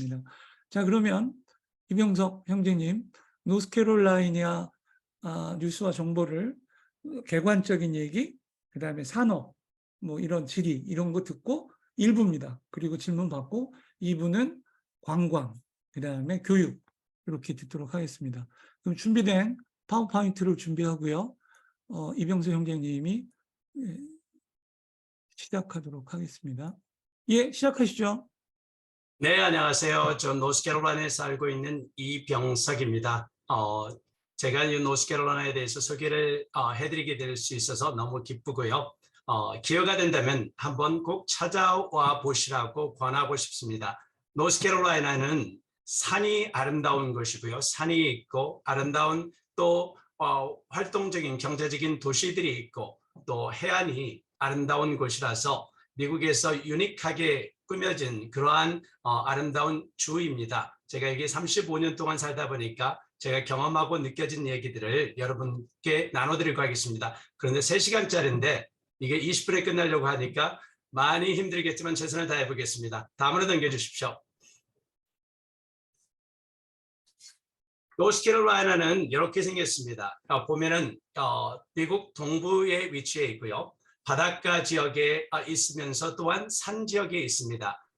하겠습니다. 자, 그러면 이병석 형제님, 노스캐롤라이나 뉴스와 정보를 객관적인 얘기, 그 다음에 산업, 뭐 이런 지리 이런 거 듣고 1부입니다. 그리고 질문 받고 2부는 관광, 그 다음에 교육 이렇게 듣도록 하겠습니다. 그럼 준비된 파워포인트를 준비하고요. 이병석 형제님이 시작하도록 하겠습니다. 예, 시작하시죠. 네, 안녕하세요. 저 노스캐롤라이나에 살고 있는 이병석입니다. 제가 이 노스캐롤라이나에 대해서 소개를 해드리게 될 수 있어서 너무 기쁘고요. 기회가 된다면 한번 꼭 찾아와 보시라고 권하고 싶습니다. 노스캐롤라이나는 산이 아름다운 곳이고요. 산이 있고 아름다운 또 활동적인 경제적인 도시들이 있고 또 해안이 아름다운 곳이라서 미국에서 유니크하게 꾸며진 그러한 아름다운 주입니다. 제가 여기 35년 동안 살다 보니까 제가 경험하고 느껴진 얘기들을 여러분께 나눠드리고 하겠습니다. 그런데 3시간짜리인데 이게 20분에 끝나려고 하니까 많이 힘들겠지만 최선을 다해 보겠습니다. 다음으로 넘겨주십시오. 노스캐롤라이나는 이렇게 생겼습니다. 보면은 미국 동부에 위치해 있고요. 바닷가 지역에 있으면서 또한 산 지역에 있습니다.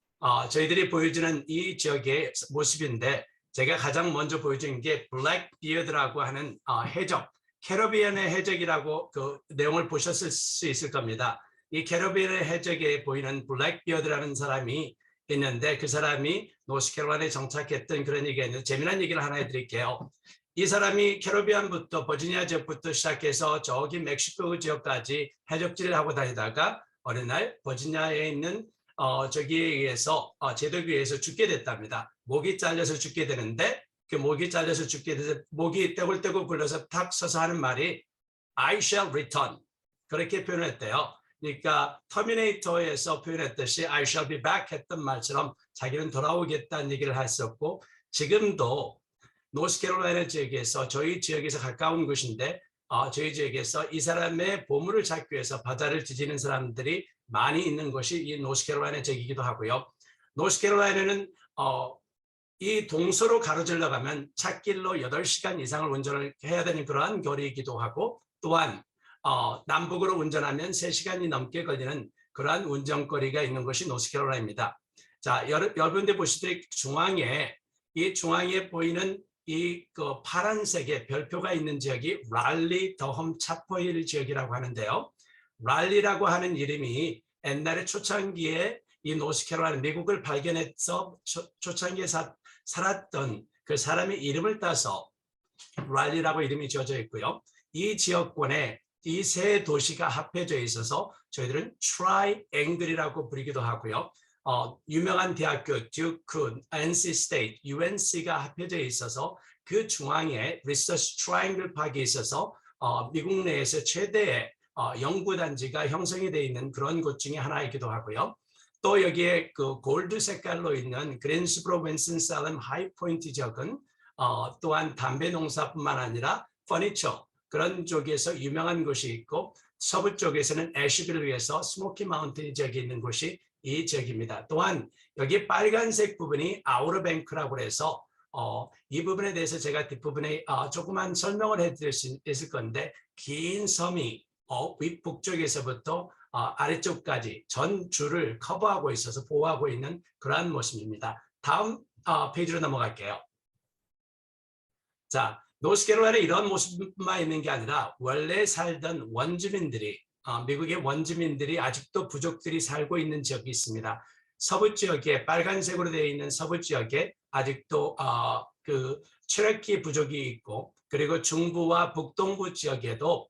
저희들이 보여주는 이 지역의 모습인데 제가 가장 먼저 보여준 게 블랙비어드라고 하는 해적, 캐리비안의 해적이라고 그 내용을 보셨을 수 있을 겁니다. 이 캐리비안의 해적에 보이는 블랙비어드라는 사람이 있는데 그 사람이 노스캐롤라이나에 정착했던 그런 얘기가 있는데 재미난 얘기를 하나 해드릴게요. 이 사람이 캐리비안부터 버지니아 지역부터 시작해서 저기 멕시코 지역까지 해적질을 하고 다니다가 어느 날 버지니아에 있는 저기에 의해서 제독에 의해서 죽게 됐답니다. 목이 잘려서 죽게 되는데 그 목이 잘려서 죽게 돼서 목이 떼굴떼굴 굴러서 탁 서서 하는 말이 I shall return 그렇게 표현했대요. 그러니까 터미네이터에서 표현했듯이 I shall be back 했던 말처럼 자기는 돌아오겠다는 얘기를 했었고 지금도 노스캐롤라이나 지역에서 저희 지역에서 가까운 곳인데 저희 지역에서 이 사람의 보물을 찾기 위해서 바다를 뒤지는 사람들이 많이 있는 곳이 이 노스캐롤라이나 지역이기도 하고요. 노스캐롤라이나는 이 동서로 가로질러 가면 찻길로 8시간 이상을 운전을 해야 되는 그러한 거리이기도 하고 또한 남북으로 운전하면 3시간이 넘게 걸리는 그러한 운전거리가 있는 것이 노스캐롤라이나입니다. 자, 여러분들 보시듯이 이 중앙에 보이는 이 파란색의 별표가 있는 지역이 랄리 더험 차퍼힐 지역이라고 하는데요. 랄리라고 하는 이름이 옛날에 초창기에 이 노스캐롤라이나 미국을 발견해서 초창기에 살았던 그 사람의 이름을 따서 랄리라고 이름이 지어져 있고요. 이 지역권에 이 세 도시가 합해져 있어서 저희들은 트라이앵글이라고 부르기도 하고요. 유명한 대학교 듀크, NC 스테이트, UNC가 합해져 있어서 그 중앙에 리서치 트라이앵글 파크에 있어서 미국 내에서 최대의 연구단지가 형성이 되어 있는 그런 곳 중에 하나이기도 하고요. 또 여기에 그 골드 색깔로 있는 그랜스브로 윈슨 살렘 하이포인트 지역은 또한 담배 농사뿐만 아니라 퍼니처 그런 쪽에서 유명한 곳이 있고 서부 쪽에서는 애쉬빌을 위해서 스모키 마운틴 지역에 있는 곳이 이 지역입니다. 또한 여기 빨간색 부분이 아우터뱅크라고 해서 이 부분에 대해서 제가 뒷부분에 조그만 설명을 해드릴 수 있을 건데 긴 섬이 북쪽에서부터 아래쪽까지 전 줄을 커버하고 있어서 보호하고 있는 그러한 모습입니다. 다음 페이지로 넘어갈게요. 자, 노스캐롤라이나에 이런 모습만 있는 게 아니라 원래 살던 원주민들이 미국의 원주민들이 아직도 부족들이 살고 있는 지역이 있습니다. 서부 지역에 빨간색으로 되어 있는 서부 지역에 아직도 그 체로키 부족이 있고 그리고 중부와 북동부 지역에도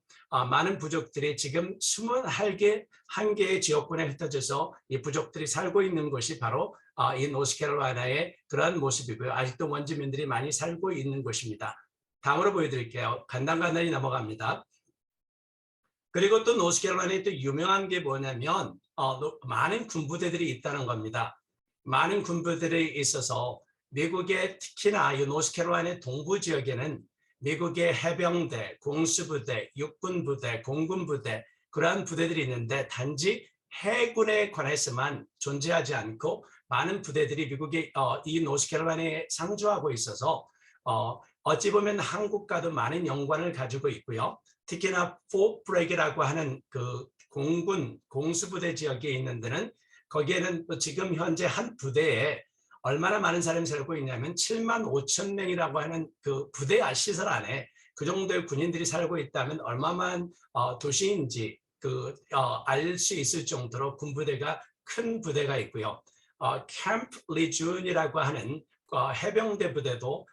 많은 부족들이 지금 21개의 지역권에 흩어져서 이 부족들이 살고 있는 곳이 바로 이 노스캐롤라이나의 그런 모습이고요. 아직도 원주민들이 많이 살고 있는 곳입니다. 다음으로 보여드릴게요. 간단히 넘어갑니다. 그리고 또 노스캐롤라이나에 또 유명한 게 뭐냐면 많은 군부대들이 있다는 겁니다. 많은 군부대들이 있어서 미국의 특히나 이 노스캐롤라이나 동부 지역에는 미국의 해병대, 공수부대, 육군부대, 공군부대 그러한 부대들이 있는데 단지 해군에 관해서만 존재하지 않고 많은 부대들이 미국의 이 노스캐롤라이나에 상주하고 있어서 어찌 보면 한국과도 많은 연관을 가지고 있고요. 특히나 포트 브렉이라고 하는 그 공군 공수부대 지역에 있는 데는 거기에는 지금 현재 한 부대에 얼마나 많은 사람이 살고 있냐면 7만 5천 명이라고 하는 그 부대 시설 안에 그 정도의 군인들이 살고 있다면 얼마만 도시인지 알 수 있을 정도로 군부대가 큰 부대가 있고요. 캠프 리준이라고 하는 해병대 부대도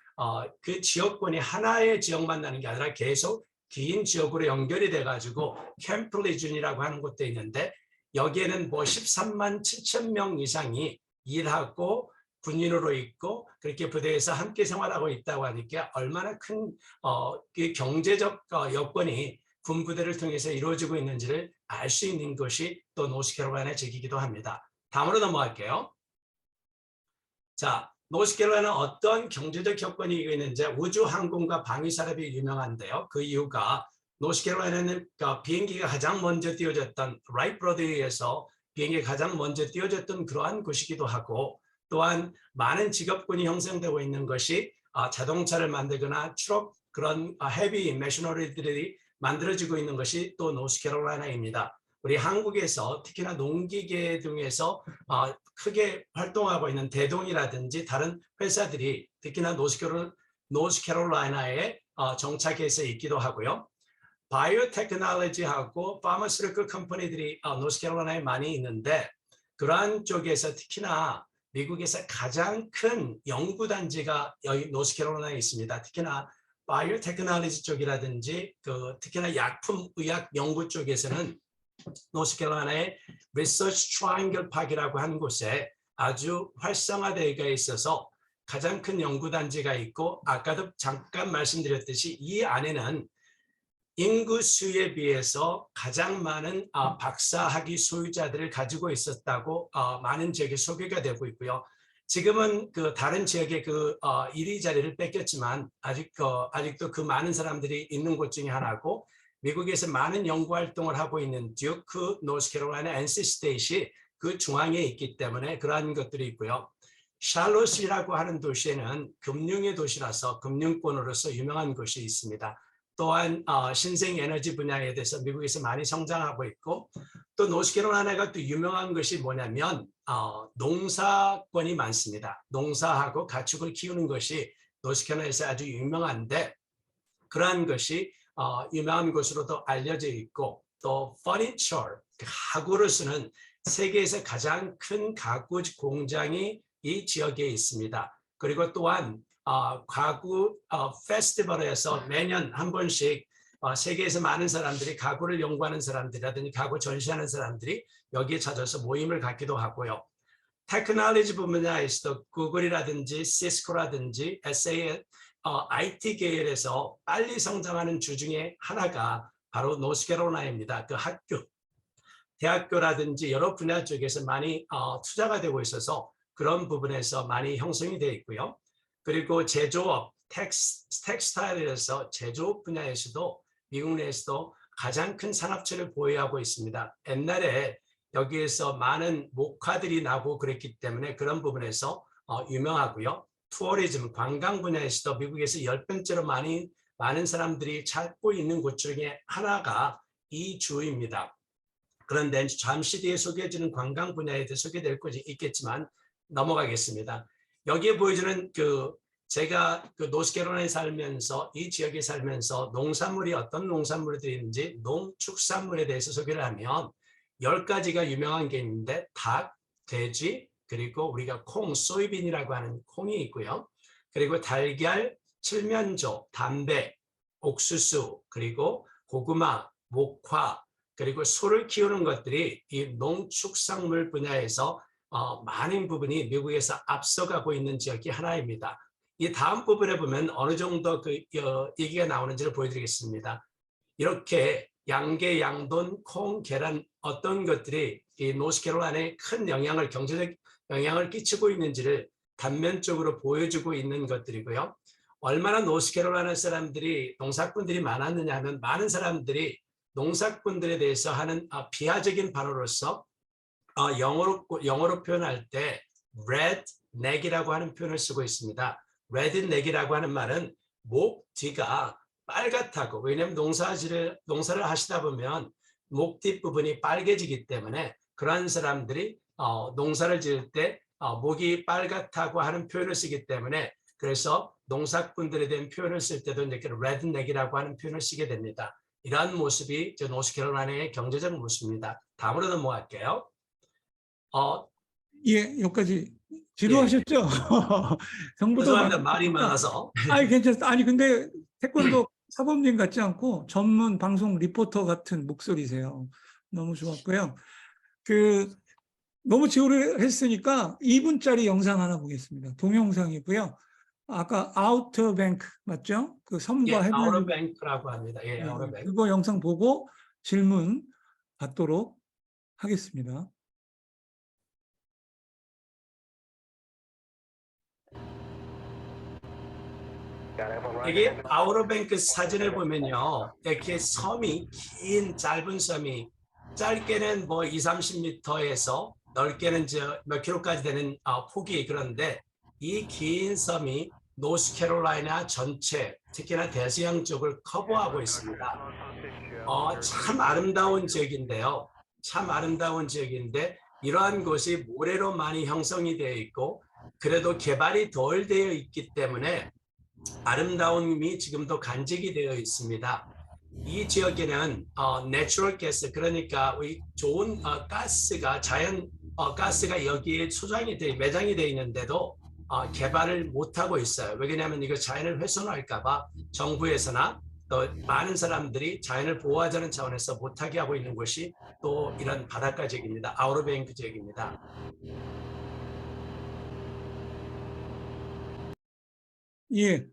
그 지역권이 하나의 지역만 나는 게 아니라 계속 긴 지역으로 연결이 돼가지고 캠프 리준이라고 하는 곳도 있는데 여기에는 뭐 13만 7천 명 이상이 일하고 군인으로 있고 그렇게 부대에서 함께 생활하고 있다고 하니까 얼마나 큰 그 경제적 여건이 군부대를 통해서 이루어지고 있는지를 알 수 있는 것이 또 노스캐롤라이나 지역이기도 합니다. 다음으로 넘어갈게요. 자, 노스캐롤라이나는 어떤 경제적 여건이 있는지 우주항공과 방위산업이 유명한데요. 그 이유가 노스캐롤라이나는 비행기가 가장 먼저 띄워졌던 라이트 브러더리에서 비행기가 가장 먼저 띄워졌던 그러한 곳이기도 하고 또한 많은 직업군이 형성되고 있는 것이 자동차를 만들거나 트럭 그런 헤비 매시너리들이 만들어지고 있는 것이 또 노스캐롤라이나입니다. 우리 한국에서 특히나 농기계 등에서 크게 활동하고 있는 대동이라든지 다른 회사들이 특히나 노스캐롤라이나에 정착해서 있기도 하고요. 바이오테크놀로지하고 파마스티컬 컴퍼니들이 노스캐롤라이나에 많이 있는데 그러한 쪽에서 특히나 미국에서 가장 큰 연구단지가 여기 노스캐롤라이나에 있습니다. 특히나 바이오테크놀로지 쪽이라든지 특히나 약품 의학 연구 쪽에서는 노스캐롤라이나의 리서치 트라이앵글 파크라고 하는 곳에 아주 활성화되어 있어서 가장 큰 연구단지가 있고 아까도 잠깐 말씀드렸듯이 이 안에는 인구 수에 비해서 가장 많은 박사학위 소유자들을 가지고 있었다고 많은 지역에 소개가 되고 있고요. 지금은 그 다른 지역에 그 1위 자리를 뺏겼지만 아직도 그 많은 사람들이 있는 곳 중에 하나고 미국에서 많은 연구 활동을 하고 있는 듀크, 노스캐롤라이나, NC 스테이트이 그 중앙에 있기 때문에 그러한 것들이 있고요. 샬롯이라고 하는 도시에는 금융의 도시라서 금융권으로서 유명한 곳이 있습니다. 또한 신생에너지 분야에 대해서 미국에서 많이 성장하고 있고 또 노스캐롤라이나가 또 유명한 것이 뭐냐면 농사권이 많습니다. 농사하고 가축을 키우는 것이 노스캐롤라이나에서 아주 유명한데 그러한 것이 유명한 곳으로도 알려져 있고 또 퍼니처, 가구를 쓰는 세계에서 가장 큰 가구 공장이 이 지역에 있습니다. 그리고 또한 가구 페스티벌에서 매년 한 번씩 세계에서 많은 사람들이 가구를 연구하는 사람들이라든지 가구 전시하는 사람들이 여기에 찾아서 모임을 갖기도 하고요. 테크놀로지 분야에서도 구글이라든지 시스코라든지 IT 계열에서 빨리 성장하는 주 중에 하나가 바로 노스캐롤라이나입니다. 그 대학교라든지 여러 분야 쪽에서 많이 투자가 되고 있어서 그런 부분에서 많이 형성이 되어 있고요. 그리고 제조업, 텍스타일에서 제조업 분야에서도 미국 내에서도 가장 큰 산업체를 보유하고 있습니다. 옛날에 여기에서 많은 목화들이 나고 그랬기 때문에 그런 부분에서 유명하고요. 투어리즘, 관광 분야에서도 미국에서 10번째로 많은 사람들이 찾고 있는 곳 중에 하나가 이 주입니다. 그런데 잠시 뒤에 소개해주는 관광 분야에 대해 소개될 것이 있겠지만 넘어가겠습니다. 여기에 보여주는 제가 노스캐롤라이나에 살면서 이 지역에 살면서 농산물이 어떤 농산물들이 있는지 농축산물에 대해서 소개를 하면 10가지가 유명한 게 있는데 닭, 돼지, 그리고 우리가 콩, 소이빈이라고 하는 콩이 있고요. 그리고 달걀, 칠면조, 담배, 옥수수, 그리고 고구마, 목화, 그리고 소를 키우는 것들이 이 농축산물 분야에서 많은 부분이 미국에서 앞서가고 있는 지역이 하나입니다. 이 다음 부분에 보면 어느 정도 얘기가 나오는지를 보여드리겠습니다. 이렇게 양계, 양돈, 콩, 계란 어떤 것들이 이 노스캐롤라이나에 큰 경제적 영향을 끼치고 있는지를 단면적으로 보여주고 있는 것들이고요. 얼마나 노스캐롤라이나 사람들이 농사꾼들이 많았느냐 하면 많은 사람들이 농사꾼들에 대해서 하는 비하적인 발언으로서 영어로 표현할 때 redneck이라고 하는 표현을 쓰고 있습니다. redneck이라고 하는 말은 목 뒤가 빨갛다고. 왜냐하면 농사를 하시다 보면 목 뒷부분이 빨개지기 때문에 그러한 사람들이 농사를 지을 때 목이 빨갛다고 하는 표현을 쓰기 때문에 그래서 농사꾼들에 대한 표현을 쓸 때도 이렇게 redneck이라고 하는 표현을 쓰게 됩니다. 이러한 모습이 노스캐롤라이나의 경제적 모습입니다. 다음으로 넘어갈게요. 예, 여기까지 지루하셨죠? 정보도 죄송합니다. 많이 말이 있으니까. 많아서. 아니, 괜찮습니다. 아니, 근데 태권도 사범님 같지 않고 전문 방송 리포터 같은 목소리세요. 너무 좋았고요. 너무 지루했으니까 2분짜리 영상 하나 보겠습니다. 동영상이고요. 아까 아우터 뱅크 맞죠? 그 섬과 해변 아우터뱅크라고 합니다. 예, 아우터뱅크. 그거 영상 보고 질문 받도록 하겠습니다. 여기 아우터뱅크 사진을 보면요. 이렇게 섬이 긴 짧은 섬이 짧게는 뭐 2, 30m에서 넓게는 몇 킬로까지 되는 폭이 그런데 이 긴 섬이 노스캐롤라이나 전체 특히나 대서양 쪽을 커버하고 있습니다. 참 아름다운 지역인데요. 참 아름다운 지역인데 이러한 곳이 모래로 많이 형성이 되어 있고 그래도 개발이 덜 되어 있기 때문에 아름다움이 지금도 간직이 되어 있습니다. 이 지역에는 내추럴 가스 그러니까 좋은 가스가 자연 가스가 여기에 매장이 되어 있는데도 개발을 못하고 있어요. 왜냐하면 이거 자연을 훼손할까봐 정부에서나 또 많은 사람들이 자연을 보호하자는 차원에서 못하게 하고 있는 곳이 또 이런 바닷가 지역입니다. 아우터뱅크 지역입니다. 예,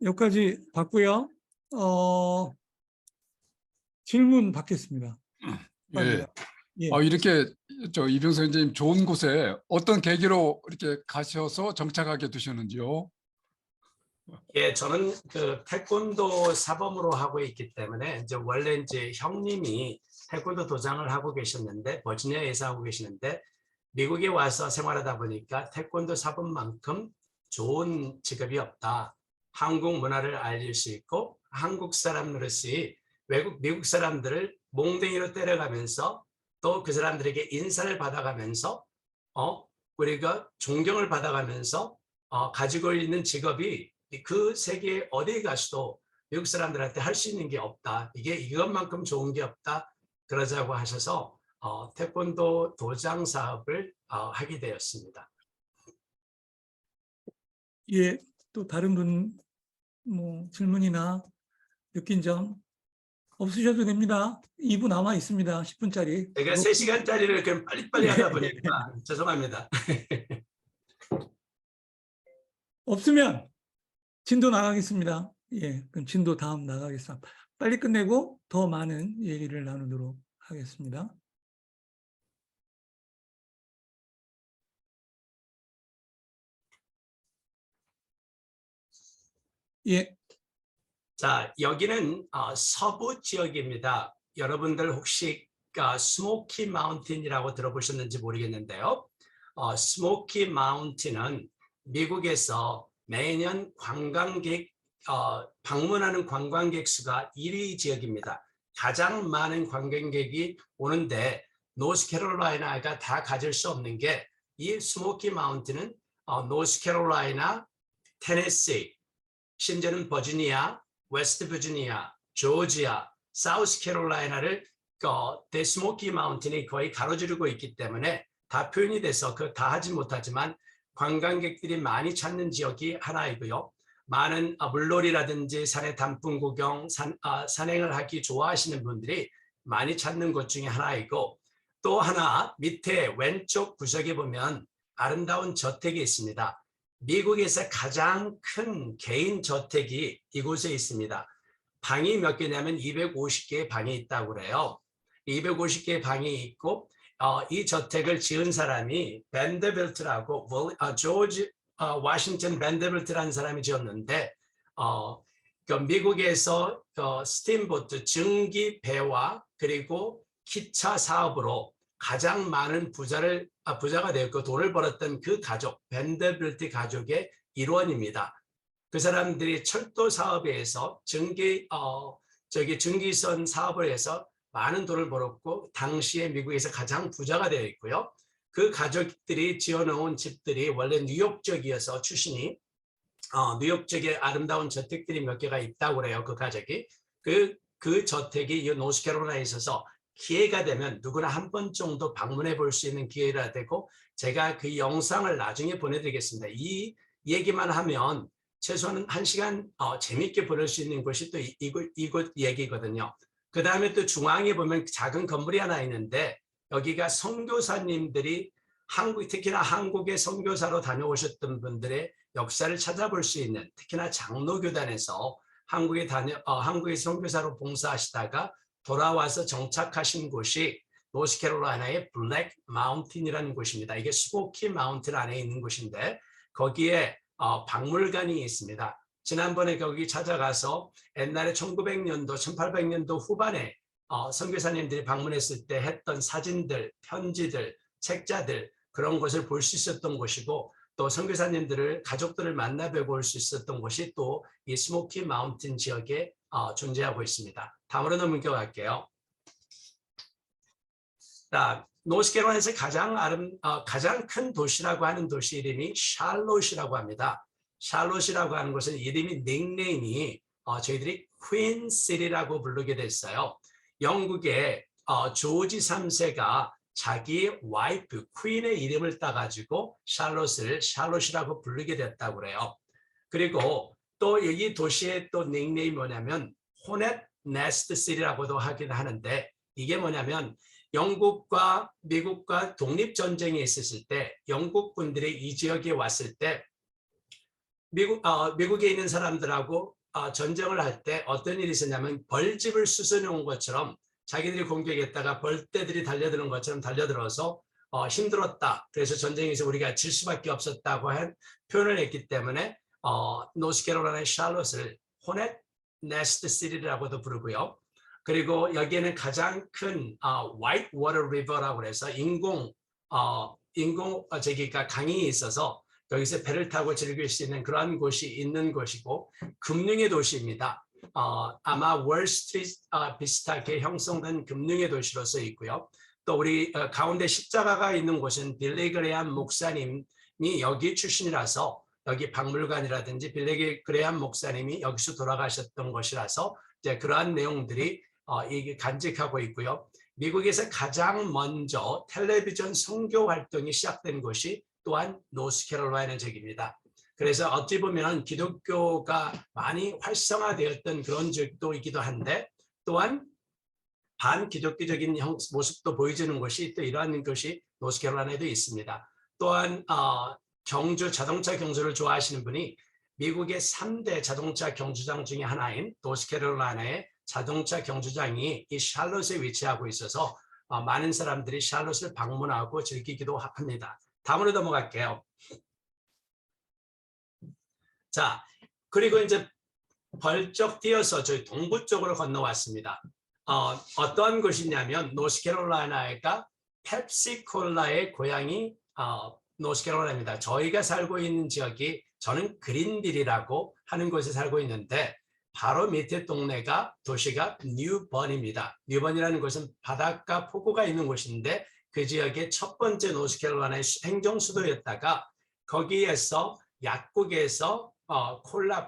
여기까지 봤고요. 질문 받겠습니다. 예. 예. 이렇게 이병석 선생님 좋은 곳에 어떤 계기로 이렇게 가셔서 정착하게 되셨는지요? 예, 저는 그 태권도 사범으로 하고 있기 때문에 원래 형님이 태권도 도장을 하고 계셨는데 버지니아에서 하고 계시는데 미국에 와서 생활하다 보니까 태권도 사범만큼 좋은 직업이 없다. 한국 문화를 알릴 수 있고 한국 사람 노릇이 미국 사람들을 몽댕이로 때려가면서 또 그 사람들에게 인사를 받아가면서 우리가 존경을 받아가면서 가지고 있는 직업이 그 세계 어디에 가서도 미국 사람들한테 할 수 있는 게 없다. 이것만큼 좋은 게 없다. 그러자고 하셔서 태권도 도장 사업을 하게 되었습니다. 예, 또 다른 분 뭐 질문이나 느낀 점 없으셔도 됩니다. 2부 남아 있습니다. 10분짜리. 제가 3시간짜리를 그냥 빨리빨리 하다 보니까 죄송합니다. 없으면 진도 나가겠습니다. 예, 그럼 진도 다음 나가겠습니다. 빨리 끝내고 더 많은 얘기를 나누도록 하겠습니다. 예. 자, 여기는 서부 지역입니다. 여러분들 혹시 스모키 마운틴이라고 들어보셨는지 모르겠는데요. 스모키 마운틴은 미국에서 매년 방문하는 관광객 수가 1위 지역입니다. 가장 많은 관광객이 오는데 노스캐롤라이나가 다 가질 수 없는 게 이 스모키 마운틴은 노스캐롤라이나, 테네시, 심지어는 버지니아, 웨스트 버지니아, 조지아, 사우스캐롤라이나를 스모키 마운틴이 거의 가로지르고 있기 때문에 다 표현이 돼서 다 하지 못하지만 관광객들이 많이 찾는 지역이 하나이고요. 많은 물놀이라든지 산의 단풍 구경, 산행을 하기 좋아하시는 분들이 많이 찾는 곳 중에 하나이고 또 하나 밑에 왼쪽 구석에 보면 아름다운 저택이 있습니다. 미국에서 가장 큰 개인 저택이 이곳에 있습니다. 방이 몇 개냐면 250개의 방이 있다고 그래요. 250개의 방이 있고 이 저택을 지은 사람이 밴더빌트라고 조지 워싱턴 밴더빌트라는 사람이 지었는데 미국에서 스팀보트 증기 배와 그리고 기차 사업으로 가장 많은 부자가 되었고 돈을 벌었던 그 가족, 벤더빌트 가족의 일원입니다. 그 사람들이 철도 사업에서 증기선 사업을 해서 많은 돈을 벌었고 당시에 미국에서 가장 부자가 되어 있고요. 그 가족들이 지어놓은 집들이 원래 뉴욕 쪽이어서 출신이 뉴욕 쪽에 아름다운 저택들이 몇 개가 있다고 그래요. 그 가족이. 그 저택이 이 노스캐롤라이나에 있어서 기회가 되면 누구나 한 번 정도 방문해 볼 수 있는 기회가 되고 제가 그 영상을 나중에 보내드리겠습니다. 이 얘기만 하면 최소한 1시간 재미있게 보낼 수 있는 곳이 또 이곳 얘기거든요. 그 다음에 또 중앙에 보면 작은 건물이 하나 있는데 여기가 선교사님들이 특히나 한국의 선교사로 다녀오셨던 분들의 역사를 찾아볼 수 있는 특히나 장로교단에서 한국의 선교사로 봉사하시다가 돌아와서 정착하신 곳이 노스캐롤라이나의 블랙 마운틴이라는 곳입니다. 이게 스모키 마운틴 안에 있는 곳인데 거기에 박물관이 있습니다. 지난번에 거기 찾아가서 옛날에 1900년도, 1800년도 후반에 선교사님들이 방문했을 때 했던 사진들, 편지들, 책자들 그런 것을 볼 수 있었던 곳이고 또 선교사님들을 가족들을 만나뵈고 올 수 있었던 곳이 또 이 스모키 마운틴 지역에 존재하고 있습니다. 다음으로 넘겨갈게요. 노스캐롤라이나에서 가장 큰 도시라고 하는 도시 이름이 샬롯이라고 합니다. 샬롯이라고 하는 것은 이름이 닉네임이 저희들이 퀸 시티라고 부르게 됐어요. 영국의 조지 3세가 자기 와이프 퀸의 이름을 따가지고 샬롯이라고 부르게 됐다고 그래요. 그리고 또 이 도시의 또 닉네임이 뭐냐면 호넷 네스트 시티라고도 하긴 하는데 이게 뭐냐면 영국과 미국과 독립전쟁이 있었을 때 영국 분들이 이 지역에 왔을 때 미국에 있는 사람들하고 전쟁을 할 때 어떤 일이 있었냐면 벌집을 쑤셔놓은 것처럼 자기들이 공격했다가 벌떼들이 달려드는 것처럼 달려들어서 힘들었다. 그래서 전쟁에서 우리가 질 수밖에 없었다고 한 표현을 했기 때문에 노스캐롤라이나의 샬롯을 호넷 네스트 시티라고도 부르고요. 그리고 여기에는 가장 큰 화이트 워터 리버라고 해서 저기가 강이 있어서 여기서 배를 타고 즐길 수 있는 그러한 곳이 있는 곳이고 금융의 도시입니다. 아마 월스트리트 비슷하게 형성된 금융의 도시로서 있고요. 또 우리 가운데 십자가가 있는 곳은 빌리 그레함 목사님이 여기 출신이라서 여기 박물관이라든지 빌리 그레함 목사님이 여기서 돌아가셨던 것이라서 이제 그러한 내용들이 이게 간직하고 있고요. 미국에서 가장 먼저 텔레비전 선교 활동이 시작된 곳이 또한 노스캐롤라이나 지역입니다. 그래서 어찌 보면 기독교가 많이 활성화되었던 그런 지역도 있기도 한데 또한 반기독교적인 모습도 보여주는 곳이 또 이러한 것이 노스캐롤라이나에도 있습니다. 또한 자동차 경주를 좋아하시는 분이 미국의 3대 자동차 경주장 중에 하나인 노스캐롤라이나의 자동차 경주장이 이 샬롯에 위치하고 있어서 많은 사람들이 샬롯을 방문하고 즐기기도 합니다. 다음으로 넘어갈게요. 자, 그리고 이제 벌쩍 뛰어서 저희 동부 쪽으로 건너왔습니다. 어떠한 곳이냐면 노스캐롤라이나가 펩시콜라의 고향이 노스캐롤라이나입니다. 저희가 살고 있는 지역이 저는 그린빌이라고 하는 곳에 살고 있는데 바로 밑에 동네가 도시가 뉴번입니다. 뉴번이라는 곳은 바닷가 폭우가 있는 곳인데 그 지역의 첫 번째 노스캐롤라이나의 행정 수도였다가 거기에서 약국에서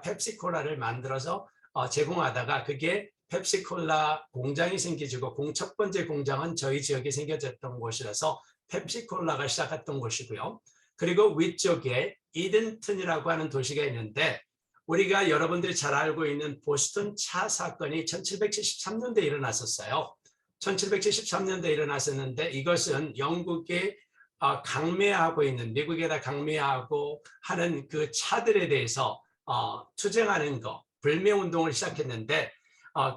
펩시콜라를 만들어서 제공하다가 그게 펩시콜라 공장이 생겨지고 첫 번째 공장은 저희 지역에 생겨졌던 곳이라서 펩시콜라가 시작했던 곳이고요. 그리고 위쪽에 이든튼이라고 하는 도시가 있는데 우리가 여러분들이 잘 알고 있는 보스턴 차 사건이 1773년도에 일어났었어요. 1773년도에 일어났었는데 이것은 영국의 강매하고 있는 미국에다 강매하고 하는 그 차들에 대해서 투쟁하는 거, 불매운동을 시작했는데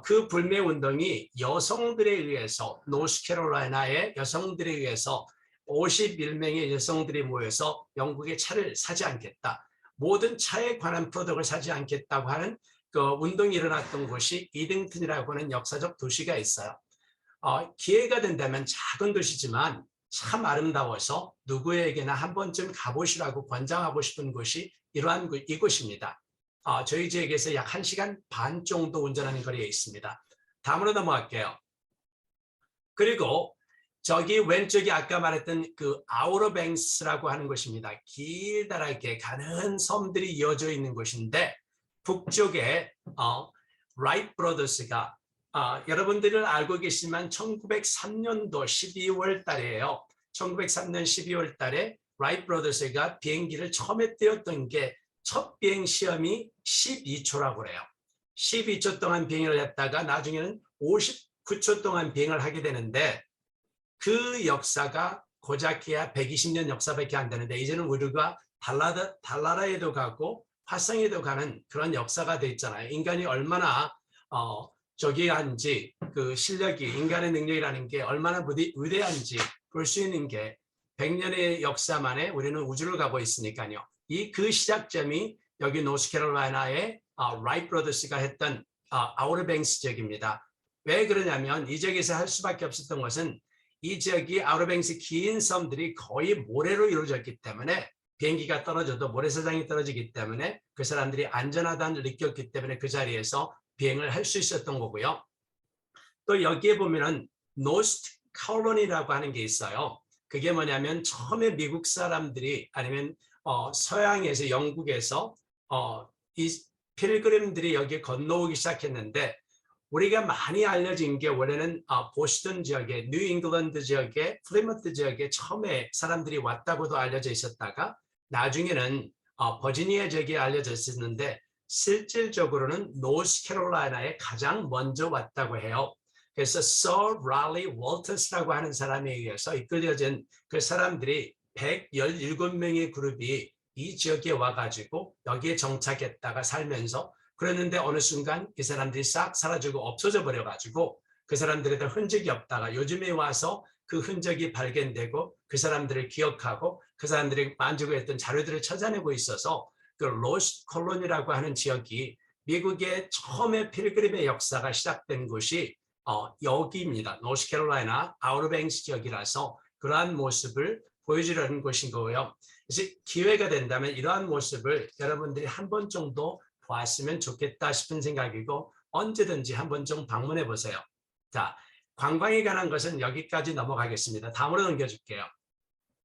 그 불매운동이 여성들에 의해서 노스캐롤라이나의 여성들에 의해서 51명의 여성들이 모여서 영국의 차를 사지 않겠다. 모든 차에 관한 프로덕트를 사지 않겠다고 하는 그 운동이 일어났던 곳이 이딩튼이라고 하는 역사적 도시가 있어요. 기회가 된다면 작은 도시지만 참 아름다워서 누구에게나 한 번쯤 가보시라고 권장하고 싶은 곳이 이러한 이곳입니다. 저희 지역에서 약 1시간 반 정도 운전하는 거리에 있습니다. 다음으로 넘어갈게요. 그리고 저기 왼쪽이 아까 말했던 그 아우터뱅스라고 하는 곳입니다. 길다랗게 가는 섬들이 이어져 있는 곳인데 북쪽에 라이트 브로더스가 여러분들은 알고 계시지만 1903년도 12월 달이에요. 1903년 12월 달에 라이트 브로더스가 비행기를 처음에 띄웠던 게 첫 비행 시험이 12초라고 그래요. 12초 동안 비행을 했다가 나중에는 59초 동안 비행을 하게 되는데 그 역사가 고작해야 120년 역사밖에 안 되는데 이제는 우리가 달나라에도 가고 화성에도 가는 그런 역사가 돼 있잖아요. 인간이 얼마나 저기 한지 그 실력이 인간의 능력이라는 게 얼마나 위대한지 볼 수 있는 게 100년의 역사 만에 우리는 우주를 가고 있으니까요. 그 시작점이 여기 노스캐롤라이나의 라이트 브로더스가 했던 아우터뱅스 지역입니다. 왜 그러냐면 이 지역에서 할 수밖에 없었던 것은 이 지역이 아우터뱅스 긴 섬들이 거의 모래로 이루어졌기 때문에 비행기가 떨어져도 모래사장이 떨어지기 때문에 그 사람들이 안전하다는 느꼈기 때문에 그 자리에서 비행을 할 수 있었던 거고요. 또 여기에 보면은 노스트 콜로니라고 하는 게 있어요. 그게 뭐냐면 처음에 미국 사람들이 아니면 서양에서 영국에서 이 필그림들이 여기에 건너오기 시작했는데 우리가 많이 알려진 게 원래는 보스턴 지역에 뉴 잉글랜드 지역에 플리머스 지역에 처음에 사람들이 왔다고도 알려져 있었다가 나중에는 버지니아 지역에 알려져 있었는데 실질적으로는 노스캐롤라이나에 가장 먼저 왔다고 해요. 그래서 서 랄리 월터스라고 하는 사람에 의해서 이끌려진 그 사람들이 117명의 그룹이 이 지역에 와가지고 여기에 정착했다가 살면서 그랬는데 어느 순간 이 사람들이 싹 사라지고 없어져 버려가지고 그 사람들에 대한 흔적이 없다가 요즘에 와서 그 흔적이 발견되고 그 사람들을 기억하고 그 사람들이 만지고 했던 자료들을 찾아내고 있어서 그 로스트 콜로니라고 하는 지역이 미국의 처음에 필그림의 역사가 시작된 곳이 여기입니다. 노스캐롤라이나 아우터뱅스 지역이라서 그러한 모습을 보여주려는 곳인 거고요. 그래서 기회가 된다면 이러한 모습을 여러분들이 한 번 정도 보았으면 좋겠다 싶은 생각이고 언제든지 한 번 좀 방문해 보세요. 자, 관광에 관한 것은 여기까지 넘어가겠습니다. 다음으로 넘겨줄게요.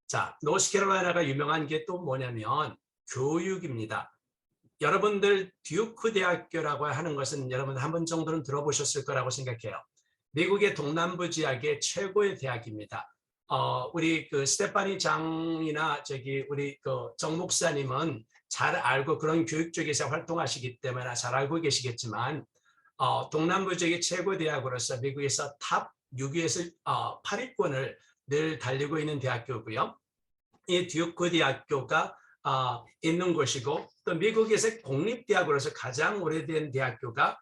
자, 노스캐롤라이나가 유명한 게 또 뭐냐면 교육입니다. 여러분들 듀크 대학교라고 하는 것은 여러분 한 번 정도는 들어보셨을 거라고 생각해요. 미국의 동남부 지역의 최고의 대학입니다. 우리 그 스테파니 장이나 우리 그 정 목사님은 잘 알고 그런 교육 쪽에서 활동하시기 때문에 잘 알고 계시겠지만 동남부 지역의 최고 대학으로서 미국에서 탑 6위에서 8위권을 늘 달리고 있는 대학교고요. 이 듀크 대학교가 있는 곳이고 또 미국에서 공립대학으로서 가장 오래된 대학교가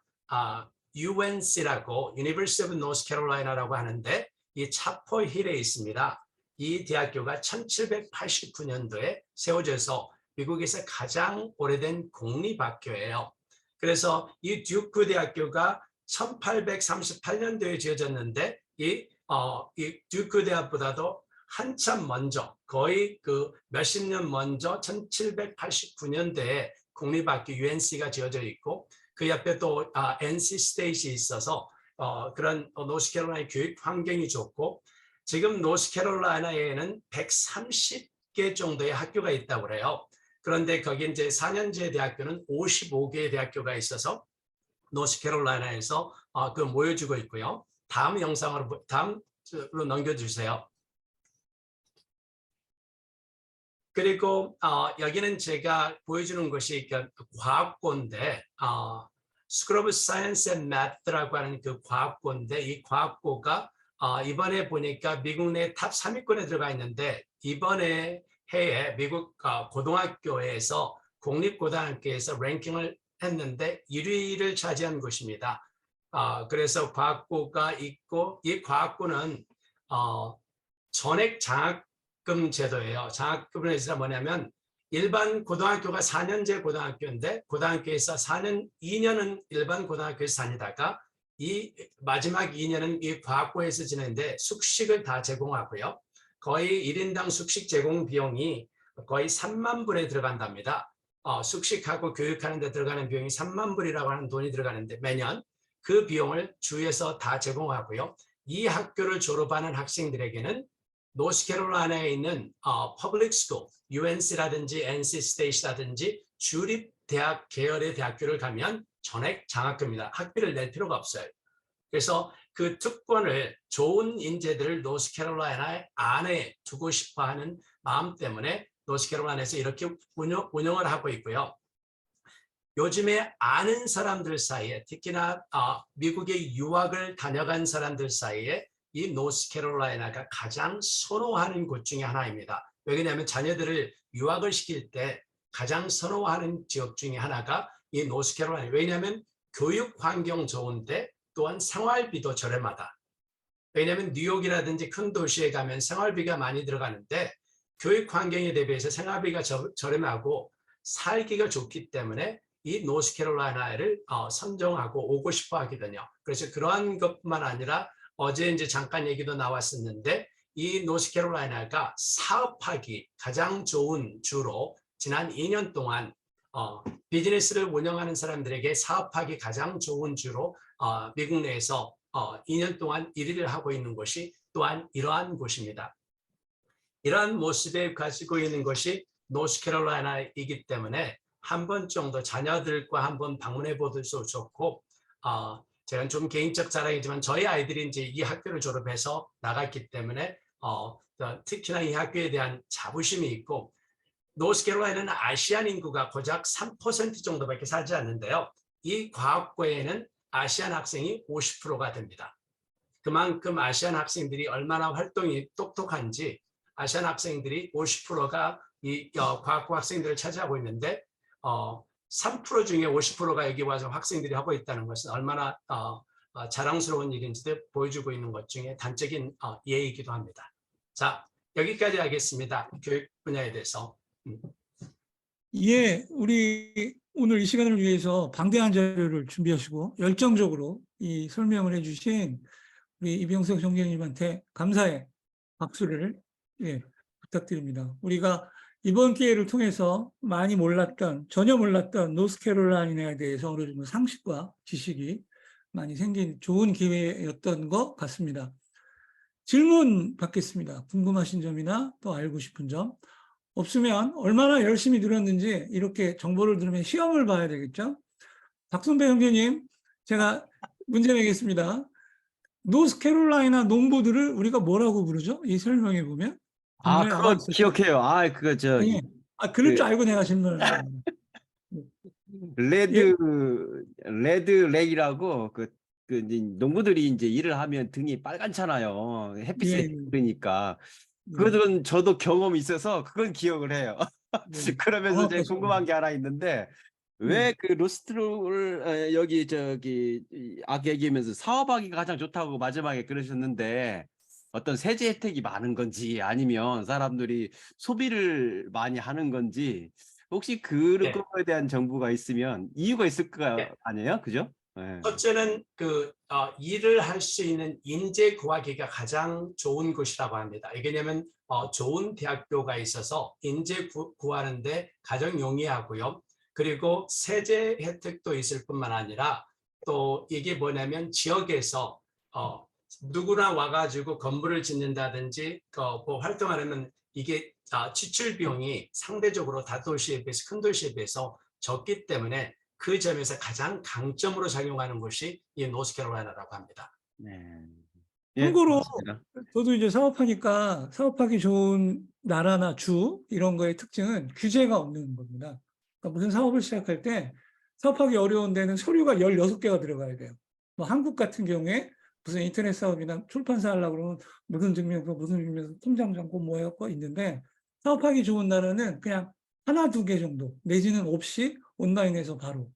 UNC라고 University of North Carolina라고 하는데 이 차포힐에 있습니다. 이 대학교가 1789년도에 세워져서 미국에서 가장 오래된 공립학교예요. 그래서 이 듀크 대학교가 1838년도에 지어졌는데 이 듀크 대학보다도 한참 먼저 거의 그 몇십 년 먼저 1789년도에 공립학교 UNC가 지어져 있고 그 옆에 또 NC 스테이트이 있어서 그런 노스캐롤라이나 교육 환경이 좋고 지금 노스캐롤라이나에는 130개 정도의 학교가 있다고 그래요. 그런데 거기 이제 4년제 대학교는 55개의 대학교가 있어서 노스캐롤라이나에서 그 모여지고 있고요. 다음으로 넘겨주세요. 그리고 여기는 제가 보여주는 것이 과학고인데 School of Science and Math라고 하는 그 과학고인데 이 과학고가 이번에 보니까 미국 내 탑 3위권에 들어가 있는데 이번에 해에 미국 고등학교에서 공립고등학교에서 랭킹을 했는데 1위를 차지한 곳입니다. 그래서 과학고가 있고 이 과학고는 전액 장학금 제도예요. 장학금은 뭐냐면 일반 고등학교가 4년제 고등학교인데 고등학교에서 2년은 일반 고등학교에서 다니다가 이 마지막 2년은 이 과학고에서 지내는데 숙식을 다 제공하고요. 거의 1인당 숙식 제공 비용이 거의 3만 불에 들어간답니다. 숙식하고 교육하는 데 들어가는 비용이 3만 불이라고 하는 돈이 들어가는데 매년 그 비용을 주에서 다 제공하고요. 이 학교를 졸업하는 학생들에게는 노스캐롤라이나에 있는 퍼블릭 스쿨, UNC라든지 NC 스테이트라든지 주립 대학 계열의 대학교를 가면 전액 장학금입니다. 학비를 낼 필요가 없어요. 그래서 그 특권을 좋은 인재들을 노스캐롤라이나 안에 두고 싶어 하는 마음 때문에 노스캐롤라이나에서 이렇게 운영을 하고 있고요. 요즘에 아는 사람들 사이에 특히나 미국에 유학을 다녀간 사람들 사이에 이 노스캐롤라이나가 가장 선호하는 곳 중에 하나입니다. 왜냐하면 자녀들을 유학을 시킬 때 가장 선호하는 지역 중에 하나가 이 노스캐롤라이나. 왜냐하면 교육 환경 좋은데 또한 생활비도 저렴하다. 왜냐하면 뉴욕이라든지 큰 도시에 가면 생활비가 많이 들어가는데 교육 환경에 대비해서 생활비가 저렴하고 살기가 좋기 때문에 이 노스캐롤라이나를 선정하고 오고 싶어 하거든요. 그래서 그러한 것뿐만 아니라 어제 이제 잠깐 얘기도 나왔었는데 이 노스캐롤라이나가 사업하기 가장 좋은 주로 지난 2년 동안 비즈니스를 운영하는 사람들에게 사업하기 가장 좋은 주로 미국 내에서 2년 동안 1위를 하고 있는 곳이 또한 이러한 곳입니다. 이러한 모습에 가지고 있는 것이 노스캐롤라이나이기 때문에 한 번 정도 자녀들과 한번 방문해 보도 좋고 제가 좀 개인적 자랑이지만 저희 아이들이 이제 이 학교를 졸업해서 나갔기 때문에 특히나 이 학교에 대한 자부심이 있고 노스캐롤라이나는 아시안 인구가 고작 3% 정도밖에 살지 않는데요. 이 과학고에는 아시안 학생이 50%가 됩니다. 그만큼 아시안 학생들이 얼마나 활동이 똑똑한지 아시안 학생들이 50%가 이 과학고 학생들을 차지하고 있는데 3% 중에 50%가 여기 와서 학생들이 하고 있다는 것은 얼마나 자랑스러운 일인지도 보여주고 있는 것 중에 단적인 예이기도 합니다. 자, 여기까지 하겠습니다. 교육 분야에 대해서. 예, 우리 오늘 이 시간을 위해서 방대한 자료를 준비하시고 열정적으로 이 설명을 해주신 우리 이병석 총장님한테 감사의 박수를 부탁드립니다. 우리가 이번 기회를 통해서 전혀 몰랐던 노스캐롤라이나에 대해서 어느 정도 상식과 지식이 많이 생긴 좋은 기회였던 것 같습니다. 질문 받겠습니다. 궁금하신 점이나 또 알고 싶은 점 없으면 얼마나 열심히 들었는지 이렇게 정보를 들으면 시험을 봐야 되겠죠? 박선배 형제님, 제가 문제 내겠습니다. 노스캐롤라이나 농부들을 우리가 뭐라고 부르죠? 이 설명해 보면. 분명히 그거 알았을 거예요. 기억해요. 그거 저기 예. 그럴 줄 그 알고 내가 질문을 한 겁니다. 레드 렉이라고 이제 농부들이 이제 일을 하면 등이 빨갛잖아요. 햇빛에 예, 그러니까 예, 그건 저도 경험이 있어서 그건 기억을 해요. 예. 그러면서 제가 정확하십니다. 궁금한 게 하나 있는데 왜 그 로스트를 여기 저기 아까 얘기하면서 사업하기가 가장 좋다고 마지막에 그러셨는데 어떤 세제 혜택이 많은 건지 아니면 사람들이 소비를 많이 하는 건지 혹시 그런 거에 대한 정보가 있으면 이유가 있을 거 아니에요? 그죠? 네. 첫째는 일을 할 수 있는 인재 구하기가 가장 좋은 곳이라고 합니다. 왜냐하면 좋은 대학교가 있어서 인재 구하는데 가장 용이하고요. 그리고 세제 혜택도 있을 뿐만 아니라 또 이게 뭐냐면 지역에서 누구나 와가지고 건물을 짓는다든지 뭐 활동하려면 이게 지출 비용이 상대적으로 다도시에 비해서 큰 도시에 비해서 적기 때문에 그 점에서 가장 강점으로 작용하는 곳이 이 노스캐롤라이나라고 합니다. 네. 참고로 고맙습니다. 저도 이제 사업하니까 사업하기 좋은 나라나 주 이런 거의 특징은 규제가 없는 겁니다. 그러니까 무슨 사업을 시작할 때 사업하기 어려운 데는 서류가 16개가 들어가야 돼요. 뭐 한국 같은 경우에 무슨 인터넷 사업이나 출판사 하려고 그러면 무슨 증명서, 통장 잔고 뭐 해갖고 있는데 사업하기 좋은 나라는 그냥 하나, 두 개 정도 내지는 없이 온라인에서 바로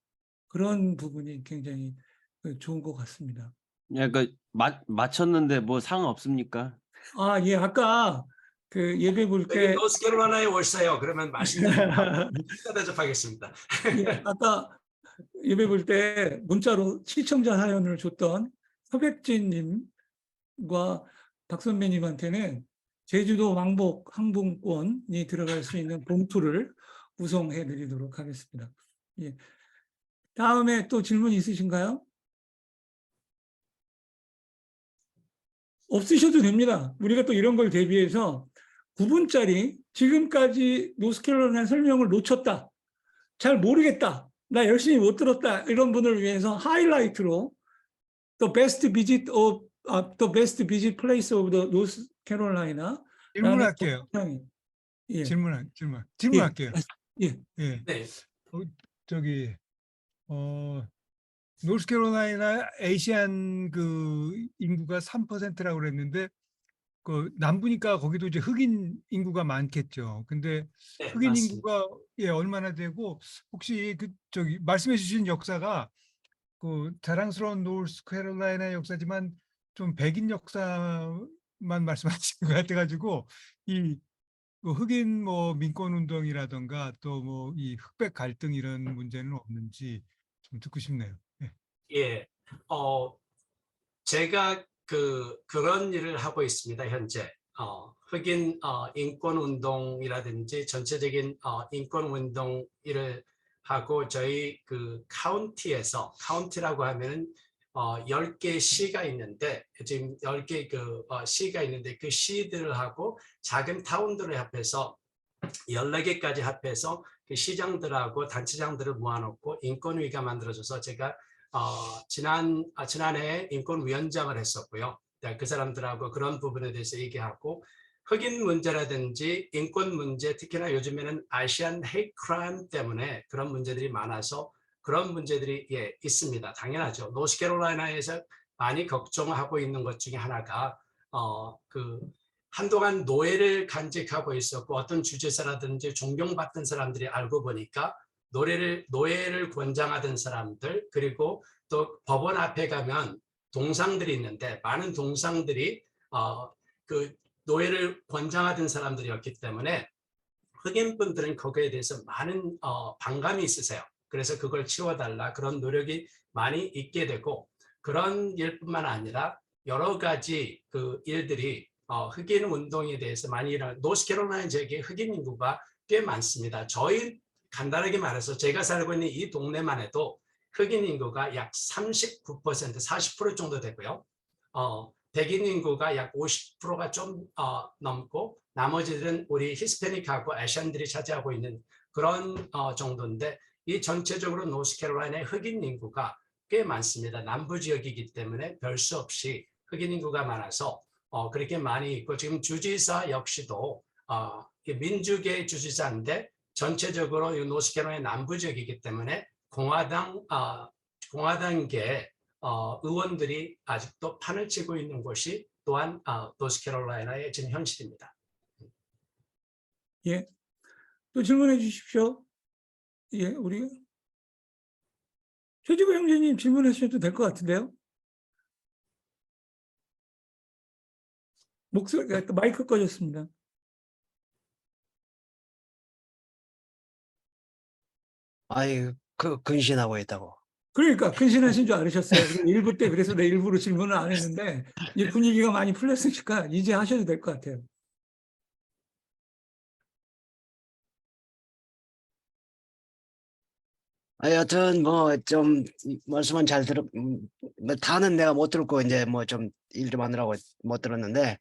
그런 부분이 굉장히 좋은 것 같습니다. 맞췄는데 뭐 상관 없습니까? 예, 아까 그 예배 볼 여기 때, 노스캐롤라이나에 오세요. 그러면 말씀드립니다. 대접하겠습니다. 예, 아까 예배 볼 때 문자로 시청자 사연을 줬던 서백진님과 박 선배님한테는 제주도 왕복 항공권이 들어갈 수 있는 봉투를 구송해 드리도록 하겠습니다. 예. 다음에 또 질문 있으신가요? 없으셔도 됩니다. 우리가 또 이런 걸 대비해서 9분짜리 지금까지 노스캐롤라이나 설명을 놓쳤다. 잘 모르겠다. 나 열심히 못 들었다. 이런 분을 위해서 하이라이트로 the best visit place of the North Carolina. 질문할게요. 예. 질문할게요. 예. 예. 네. 저기 노스캐롤라이나 에이시안 그 인구가 3%라고 그랬는데 그 남부니까 거기도 이제 흑인 인구가 많겠죠. 근데 네, 흑인 맞습니다. 인구가 얼마나 되고 혹시 그 저기 말씀해 주신 역사가 그 자랑스러운 노스캐롤라이나 역사지만 좀 백인 역사만 말씀하시는 것 같아가지고 이 그 흑인 뭐 민권 운동이라던가 또 뭐 이 흑백 갈등 이런 문제는 없는지 좀 듣고 싶네요. 예. 예. 제가 그런 일을 하고 있습니다, 현재. 흑인 인권 운동이라든지 전체적인 인권 운동 일을 하고 저희 그 카운티라고 하면은 10개 시가 있는데 지금 10개 시가 있는데 그 시들을 하고 작은 타운들을 합해서 14개까지 합해서 그 시장들하고 단체장들을 모아놓고 인권위가 만들어져서 제가 지난해 인권위원장을 했었고요. 그 사람들하고 그런 부분에 대해서 얘기하고 흑인 문제라든지 인권 문제, 특히나 요즘에는 아시안 헤이트 크라임 때문에 그런 문제들이 많아서 그런 문제들이 있습니다. 당연하죠. 노스캐롤라이나에서 많이 걱정하고 있는 것 중에 하나가 한동안 노예를 간직하고 있었고 어떤 주지사라든지 존경받던 사람들이 알고 보니까 노예를 권장하던 사람들, 그리고 또 법원 앞에 가면 동상들이 있는데 많은 동상들이 그 노예를 권장하던 사람들이었기 때문에 흑인분들은 거기에 대해서 많은 반감이 있으세요. 그래서 그걸 치워달라, 그런 노력이 많이 있게 되고, 그런 일뿐만 아니라 여러 가지 그 일들이 흑인 운동에 대해서 많이 일어나는, 노스캐롤라이나 지역에 흑인 인구가 꽤 많습니다. 저희 간단하게 말해서 제가 살고 있는 이 동네만 해도 흑인 인구가 약 39%, 40% 정도 되고요. 백인 인구가 약 50%가 좀 넘고 나머지들은 우리 히스패닉하고 아시안들이 차지하고 있는 그런 정도인데, 이 전체적으로 노스캐롤라이나의 흑인 인구가 꽤 많습니다. 남부 지역이기 때문에 별 수 없이 흑인 인구가 많아서 그렇게 많이 있고, 지금 주지사 역시도 민주계 주지사인데 전체적으로 노스캐롤라이나 남부 지역이기 때문에 공화당계 의원들이 아직도 판을 치고 있는 곳이 또한 노스캐롤라이나의 지금 현실입니다. 예. 또 질문해 주십시오. 예, 우리 최지구 형제님 질문하셔도 될 것 같은데요. 목소리가 마이크 꺼졌습니다. 아이, 근신하고 있다고. 그러니까 근신하신 줄 알으셨어요. 일부 때 그래서 내 일부러 질문을 안 했는데 이제 분위기가 많이 풀렸으니까 이제 하셔도 될 것 같아요. 여튼 뭐 좀 말씀은 잘 뭐 다는 내가 못 들었고 이제 뭐 좀 일 좀 하느라고 못 들었는데,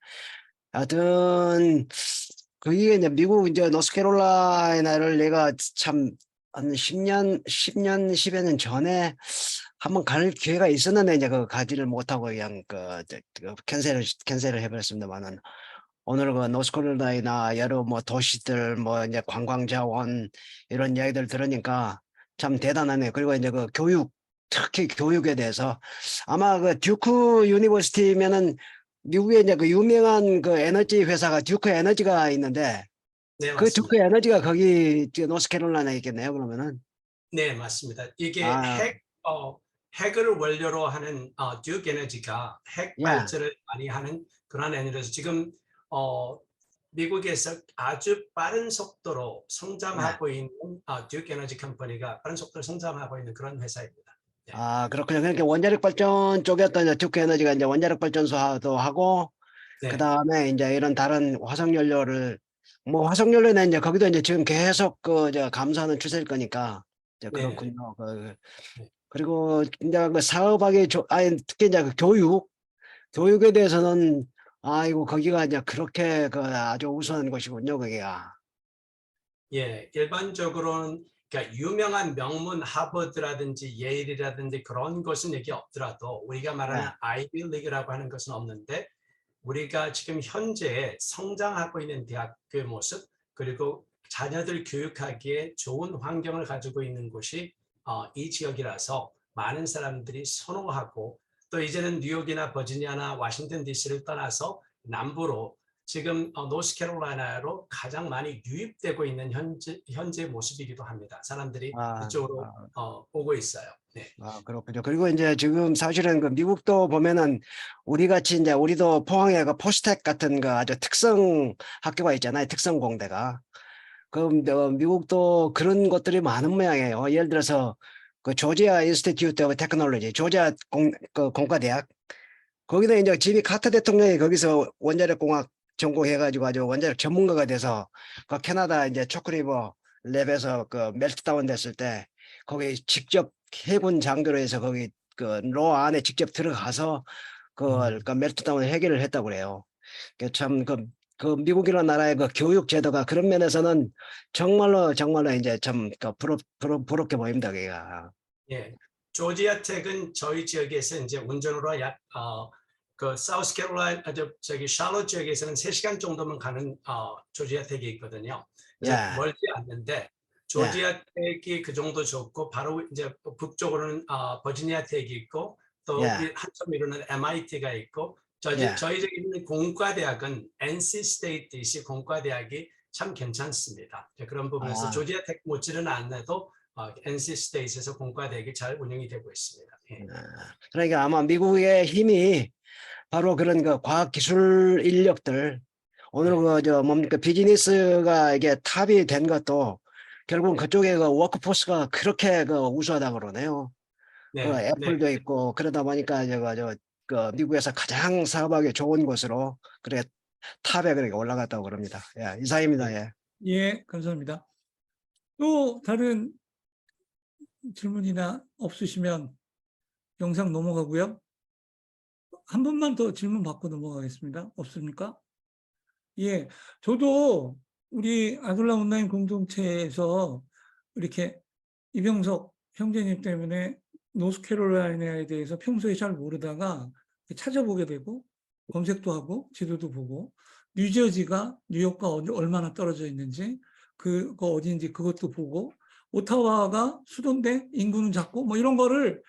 하여튼 그게 이제 미국 이제 노스캐롤라이나를 내가 참 한 10여 년 전에 한번 갈 기회가 있었는데 이제 그 가지를 못하고 그냥 캔슬을 해버렸습니다만은, 오늘 그 노스캐롤라이나 여러 뭐 도시들 뭐 이제 관광 자원 이런 이야기들 들으니까 참 대단하네요. 그리고 이제 그 교육, 특히 교육에 대해서 아마 그 듀크 유니버시티면은 미국에 이제 그 유명한 그 에너지 회사가 듀크 에너지가 있는데, 네, 그 맞습니다. 듀크 에너지가 거기 노스캐롤라이나에 있겠네요, 그러면은. 네, 맞습니다. 이게 아, 핵을 원료로 하는 듀크 에너지가 핵 야, 발전을 많이 하는 그런 에너지라서 지금 미국에서 아주 빠른 속도로 성장하고 있는 듀크 에너지 컴퍼니가 빠른 속도로 성장하고 있는 그런 회사입니다. 그렇군요. 그러니까 원자력 발전 쪽에 어떤 듀크 에너지가 이제 원자력 발전소도 하고, 네. 그다음에 이제 이런 다른 화석 연료를 뭐 화석 연료는 이제 거기도 이제 지금 계속 감소하는 추세일 거니까 이제 네네. 그렇군요. 네. 그리고 이제 그 사업하기 아니 특히 이제 그 교육에 대해서는 아이고 거기가 이제 그렇게 아주 우수한 곳이군요, 거기가. 예, 일반적으로는 그러니까 유명한 명문 하버드라든지 예일이라든지 그런 것은 여기 없더라도 우리가 말하는 네. 아이비 리그라고 하는 것은 없는데 우리가 지금 현재 성장하고 있는 대학 그 모습 그리고 자녀들 교육하기에 좋은 환경을 가지고 있는 곳이 이 지역이라서 많은 사람들이 선호하고 또 이제는 뉴욕이나 버지니아나 워싱턴 DC를 떠나서 남부로 지금 노스캐롤라이나로 가장 많이 유입되고 있는 현재 모습이기도 합니다. 사람들이 아, 그쪽으로 오고 있어요. 네. 그렇군요. 그리고 이제 지금 사실은 그 미국도 보면은 우리 같이 이제 우리도 포항에 그 포스텍 같은 그 아주 특성 학교가 있잖아요. 특성 공대가. 그럼 미국도 그런 것들이 많은 모양이에요. 예를 들어서 그 조지아 인스티튜트 오브 테크놀로지, 조지아 공과대학. 거기도 이제 지미 카터 대통령이 거기서 원자력 공학 전공해가지고 아주 원자력 전문가가 돼서 그 캐나다 이제 초크리버 랩에서 그 멜트다운 됐을 때 거기 직접 해군 장교로 해서 거기 그 로 안에 직접 들어가서 그 멜트다운을 해결을 했다고 그래요. 그 미국이라는 나라의 그 교육 제도가 그런 면에서는 정말로 이제 참 부럽게 보입니다, 그가. 예. 조지아 텍은 저희 지역에서 이제 운전으로 그 사우스캐롤라이나 저기 샬롯 지역에서는 3시간 정도면 가는 조지아 텍이 있거든요. 이제 예. 멀지 않는데 조지아 텍이 그 정도 좋고 바로 이제 북쪽으로는 버지니아 텍이 있고 또 예. 한참 위로는 MIT가 있고 저희 예. 저기 있는 공과대학은 NC 스테이트 DC 공과대학이 참 괜찮습니다. 그런 부분에서 조지아 텍 못지는 않아도 NC 스테이트에서 공과대학이 잘 운영이 되고 있습니다. 예. 그러니까 아마 미국의 힘이 바로 그런 그 과학 기술 인력들 오늘 뭡니까 비즈니스가 이게 탑이 된 것도 결국은 그쪽에 그 워크포스가 그렇게 우수하다 그러네요. 그 네, 애플도 있고 그러다 보니까 그 미국에서 가장 사업하기 좋은 곳으로 그래 탑에 그렇게 올라갔다고 그럽니다. 예, 이상입니다. 예. 예, 감사합니다. 또 다른 질문이나 없으시면 영상 넘어가고요. 한 분만 더 질문 받고 넘어가겠습니다. 없습니까? 예, 저도 우리 아둘라 온라인 공동체에서 이렇게 이병석 형제님 때문에 노스캐롤라이나에 대해서 평소에 잘 모르다가 찾아보게 되고 검색도 하고 지도도 보고 뉴저지가 뉴욕과 얼마나 떨어져 있는지 그거 어디인지 그것도 보고 오타와가 수도인데 인구는 작고 뭐 이런 거를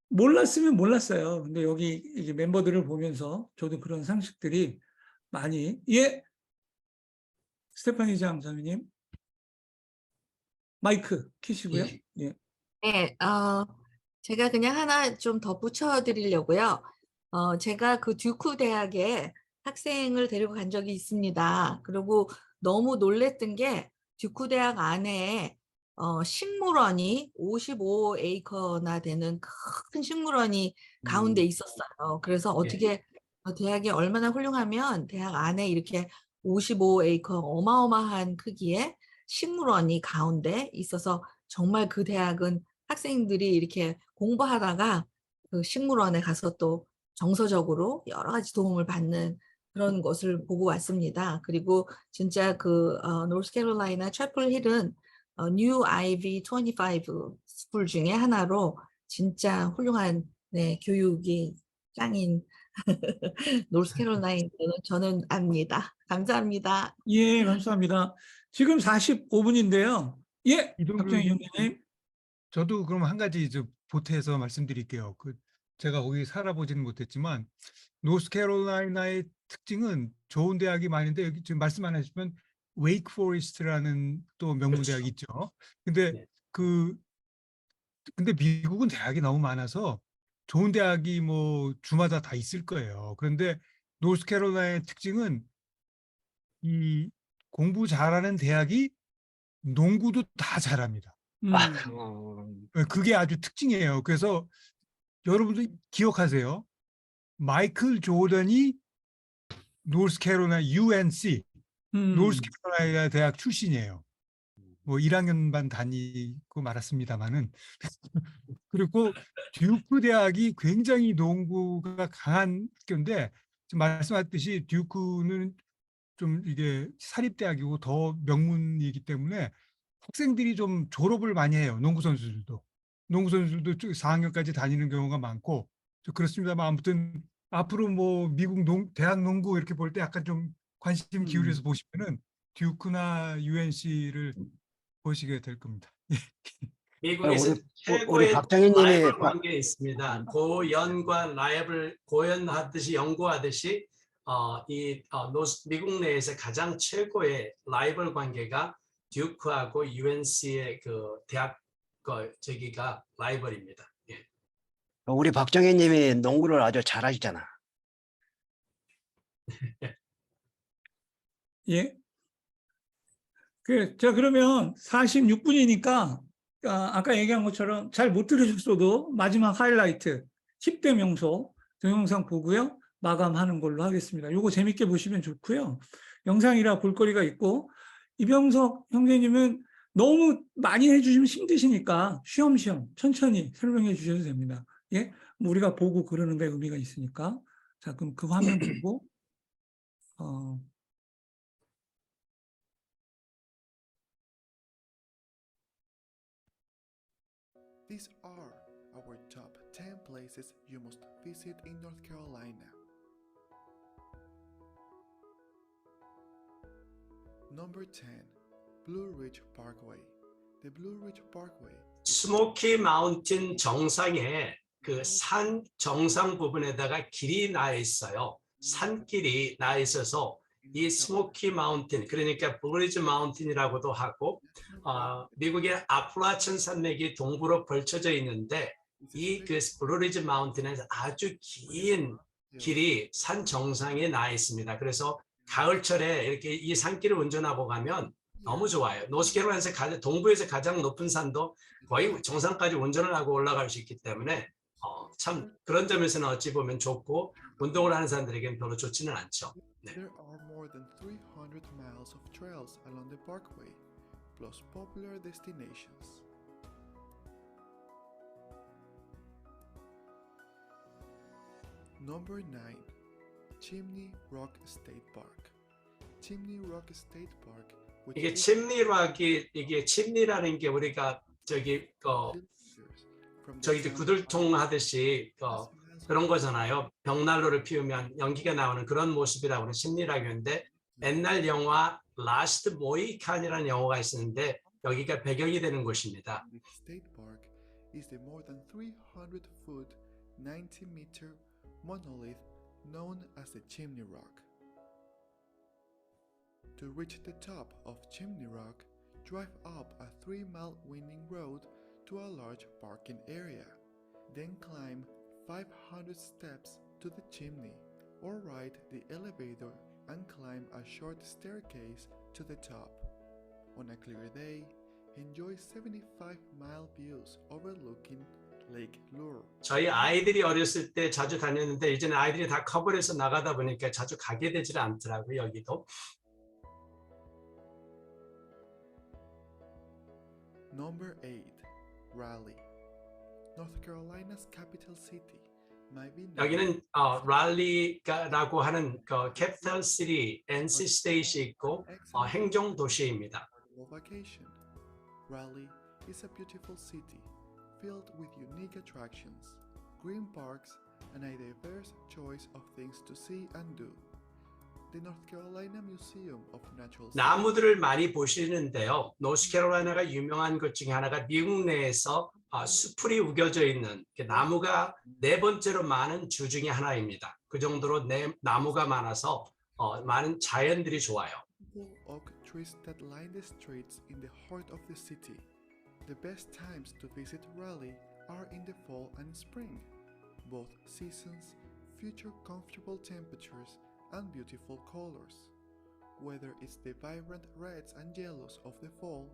몰랐으면 몰랐어요. 근데 여기 이제 멤버들을 보면서 저도 그런 상식들이 많이 스테파니 장사님 마이크 키시고요. 예. 네, 제가 그냥 하나 좀 덧붙여 드리려고요. 제가 그 듀크 대학에 학생을 데리고 간 적이 있습니다. 그리고 너무 놀랬던 게 듀크 대학 안에 식물원이 55에이커나 되는 큰 식물원이 가운데 있었어요. 그래서 어떻게 대학이 얼마나 훌륭하면 대학 안에 이렇게 55에이커 어마어마한 크기의 식물원이 가운데 있어서 정말 그 대학은 학생들이 이렇게 공부하다가 그 식물원에 가서 또 정서적으로 여러 가지 도움을 받는 그런 것을 보고 왔습니다. 그리고 진짜 그 노스캐롤라이나 채플 힐은 뉴 아이비 25 스쿨 중에 하나로 진짜 훌륭한 교육이 짱인 노스캐롤라이나는 저는 압니다. 감사합니다. 예, 감사합니다. 지금 45분인데요. 예, 이동규 박정희 의원님, 형님. 저도 그럼 한 가지 보태서 말씀드릴게요. 제가 거기 살아보지는 못했지만 노스캐롤라이나의 특징은 좋은 대학이 많은데 여기 지금 말씀 안 하시면 웨이크 포레스트라는 또 명문 그렇죠. 대학이 있죠. 근데 네. 근데 미국은 대학이 너무 많아서 좋은 대학이 뭐 주마다 다 있을 거예요. 그런데 노스캐롤라이나의 특징은 이 공부 잘하는 대학이 농구도 다 잘합니다. 그게 아주 특징이에요. 그래서 여러분들 기억하세요. 마이클 조던이 노스캐롤라이나 UNC, 음. 노스캐롤라이나 대학 출신이에요. 뭐 1학년반 다니고 말았습니다만은 그리고 듀크 대학이 굉장히 농구가 강한 학교인데 지금 말씀하셨듯이 듀크는 좀 이게 사립대학이고 더 명문이기 때문에 학생들이 좀 졸업을 많이 해요. 농구 선수들도 4학년까지 다니는 경우가 많고 그렇습니다만 아무튼 앞으로 뭐 미국 대학 농구 이렇게 볼 때 약간 좀 관심 기울여서 보시면은 듀크나 UNC를 보시게 될 겁니다. 미국에서 우리 최고의 박정희님이 라이벌 관계에 있습니다. 고연과 라이벌 고연하듯이 연구하듯이 미국 내에서 가장 최고의 라이벌 관계가 듀크하고 UNC의 그 대학 저기가 라이벌입니다. 예. 우리 박정희님이 농구를 아주 잘하시잖아. 예. 자, 그러면 46분이니까 아까 얘기한 것처럼 잘 못 들으셨어도 마지막 하이라이트 10대 명소 동영상 보고요. 마감하는 걸로 하겠습니다. 요거 재밌게 보시면 좋고요. 영상이라 볼거리가 있고 이병석 형제님은 너무 많이 해주시면 힘드시니까 쉬엄쉬엄 천천히 설명해 주셔도 됩니다. 예, 뭐 우리가 보고 그러는 데 의미가 있으니까. 자, 그럼 그 화면 보고 These are our top 10 places you must visit in North Carolina. Number 10. Blue Ridge Parkway. The Blue Ridge Parkway 스모키 마운틴 정상에 그 산 정상 부분에다가 길이 나 있어요. 산길이 나 있어서 이 스모키 마운틴, 그러니까 블루리지 마운틴이라고도 하고 미국의 아플라천 산맥이 동부로 걸쳐져 있는데 이 그 블루리지 마운틴에서 아주 긴 길이 산 정상에 나 있습니다. 그래서 가을철에 이렇게 이 산길을 운전하고 가면 너무 좋아요. 노스캐롤라이나에서 동부에서 가장 높은 산도 거의 정상까지 운전을 하고 올라갈 수 있기 때문에 참 그런 점에서는 어찌 보면 좋고 운동을 하는 사람들에게는 별로 좋지는 않죠. 네. There are more than 300 miles of trails along the parkway, plus popular destinations. Number 9. Chimney Rock State Park. Chimney Rock State Park, which 이게 is 침리락이 이게 침리라는 게 우리가 저기 from the 저기 town 구들통 하듯이 그런 거잖아요. 벽난로를 피우면 연기가 나오는 그런 모습이라고 하는 심리학인데 옛날 영화 라스트 모이칸이라는 영화가 있었는데 여기가 배경이 되는 곳입니다. The state park is the more than 300-foot, 90-meter monolith known as the Chimney Rock. To reach the top of Chimney Rock, drive up a 3-mile winding road to a large parking area. Then climb 500 steps to the chimney, or ride the elevator and climb a short staircase to the top. On a clear day, enjoy 75-mile views overlooking Lake Lure. 저희 아이들이 어렸을 때 자주 다녔는데 이제는 아이들이 다 커버를 해서 나가다 보니까 자주 가게 되질 않더라고요. 여기도. Number 8. Raleigh. North Carolina's capital city might be known 여기는 랄리라고 하는 캐피털 시티, NC 스테이트이 있고 행정 도시입니다. for vacation. Raleigh is a beautiful city filled with unique attractions, green parks, and a diverse choice of things to see and do. The North Carolina Museum of Natural Science 나무들을 많이 보시는데요. 노스캐롤라이나가 유명한 것 중에 하나가 미국 내에서 수풀이 우겨져 있는 나무가 4번째로 많은 주 중에 하나입니다. 그 정도로 나무가 많아서 많은 자연들이 좋아요. oak trees that line the streets in the heart of the city. The best times to visit Raleigh are in the fall and spring. Both seasons feature comfortable temperatures and beautiful colors, whether it's the vibrant reds and yellows of the fall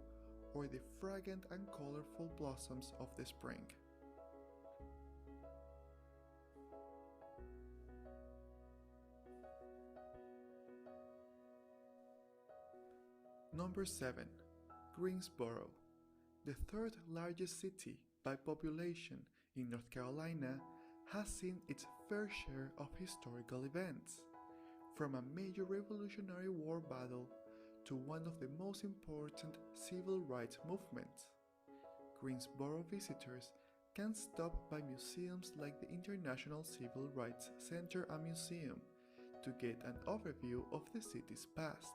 or the fragrant and colorful blossoms of the spring. Number 7. Greensboro. The third largest city by population in North Carolina has seen its fair share of historical events, from a major Revolutionary War battle to one of the most important civil rights movements. Greensboro visitors can stop by museums like the International Civil Rights Center and Museum to get an overview of the city's past.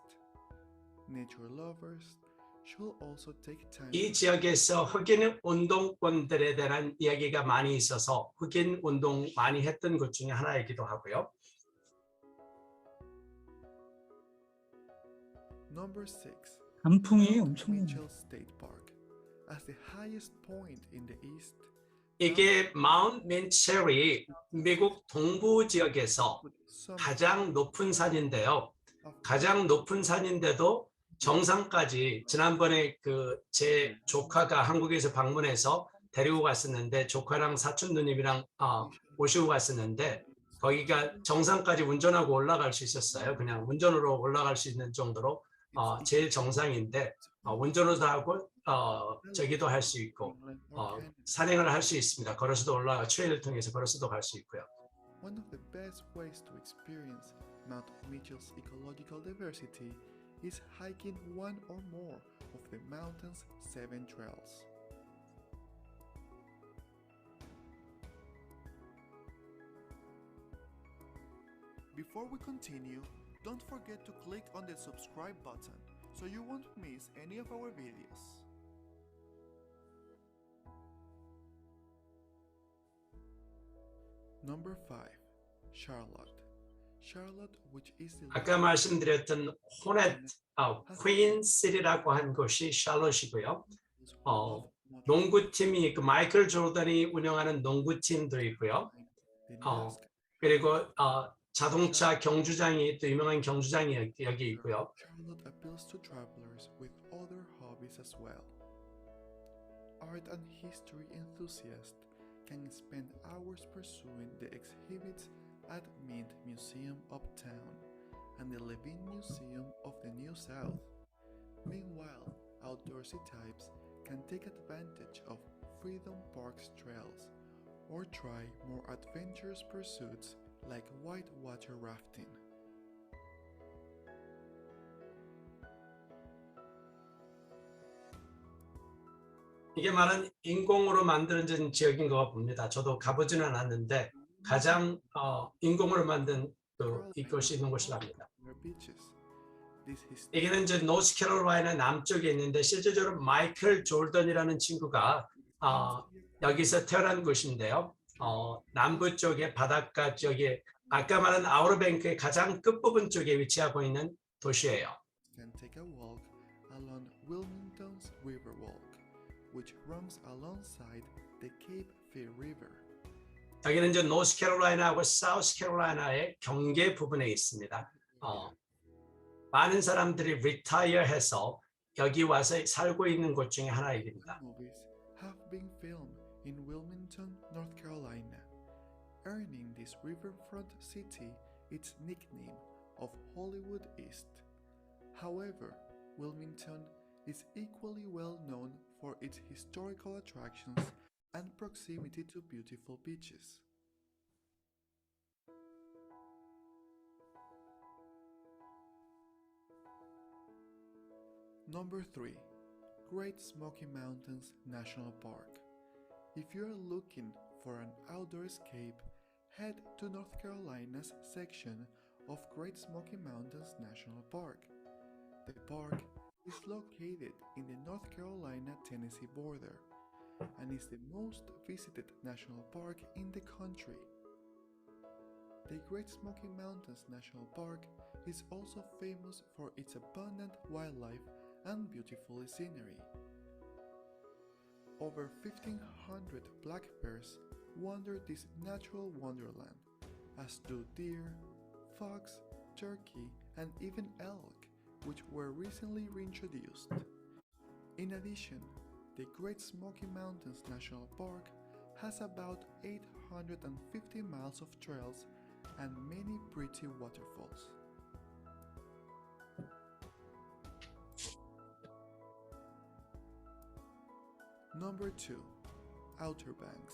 Nature lovers should also take time. 이 지역에서 흑인 운동권들에 대한 이야기가 많이 있어서 흑인 운동 많이 했던 곳 중에 하나이기도 하고요. Number 6. 단풍이 Mount 엄청나요. Mitchell State Park. As the highest point in the east, 이게 마운트 민첼이 미국 동부 지역에서 가장 높은 산인데요. 가장 높은 산인데도 정상까지 지난번에 제 조카가 한국에서 방문해서 데리고 갔었는데 조카랑 사촌 누님이랑 모시고 갔었는데 거기가 정상까지 운전하고 올라갈 수 있었어요. 그냥 운전으로 올라갈 수 있는 정도로 제일 정상인데 운전으로도 하고 저기도 할 수 있고 산행을 할 수 있습니다. 걸어서도 올라가 트레일을 통해서 걸어서도 갈 수 있고요. one of the best ways to experience Mount Mitchell's ecological diversity is hiking one or more of the mountain's 7 trails. Before we continue, don't forget to click on the subscribe button so you won't miss any of our videos. Number 5. Charlotte. Charlotte, which is the 아까 말씀드렸던 퀸시티라고 한 곳이 샬롯이고요. 농구팀이 마이클 조던이 운영하는 농구팀도 있고요. 그리고 자동차 경주장이 또 유명한 경주장이 여기 있고요. Charlotte appeals to travelers with other hobbies as well. Art and history enthusiasts can spend hours pursuing the exhibits at Mint Museum Uptown and the Levine Museum of the New South. Meanwhile, outdoorsy types can take advantage of Freedom Park's trails or try more adventurous pursuits like whitewater rafting. 이게 말은 인공으로 만들어진 지역인 것 봅니다. 저도 가보지는 않았는데 가장 인공으로 만든 이곳이 있는 곳이랍니다. 여기는 이제 노스캐롤라이나 남쪽에 있는데 실제적으로 마이클 조던이라는 친구가 여기서 태어난 곳인데요. 남부 쪽에 바닷가 쪽에 아까 말한 아우러뱅크의 가장 끝부분 쪽에 위치하고 있는 도시예요. Can take a walk along Wilmington's Riverwalk, which runs alongside the Cape Fear River. 여기는 이제 노스캐롤라이나하고 사우스캐롤라이나의 경계 부분에 있습니다. 많은 사람들이 리타이어해서 여기 와서 살고 있는 곳 중에 하나입니다. Movies have been filmed in Wilmington, North Carolina, earning this riverfront city its nickname of Hollywood East. However, Wilmington is equally well known for its historical attractions and proximity to beautiful beaches. Number 3. Great Smoky Mountains National Park. If you're looking for an outdoor escape, head to North Carolina's section of Great Smoky Mountains National Park. The park is located in the North Carolina-Tennessee border and is the most visited national park in the country. The Great Smoky Mountains National Park is also famous for its abundant wildlife and beautiful scenery. Over 1,500 black bears wander this natural wonderland, as do deer, fox, turkey, and even elk, which were recently reintroduced. In addition, the Great Smoky Mountains National Park has about 850 miles of trails and many pretty waterfalls. Number 2. Outer Banks.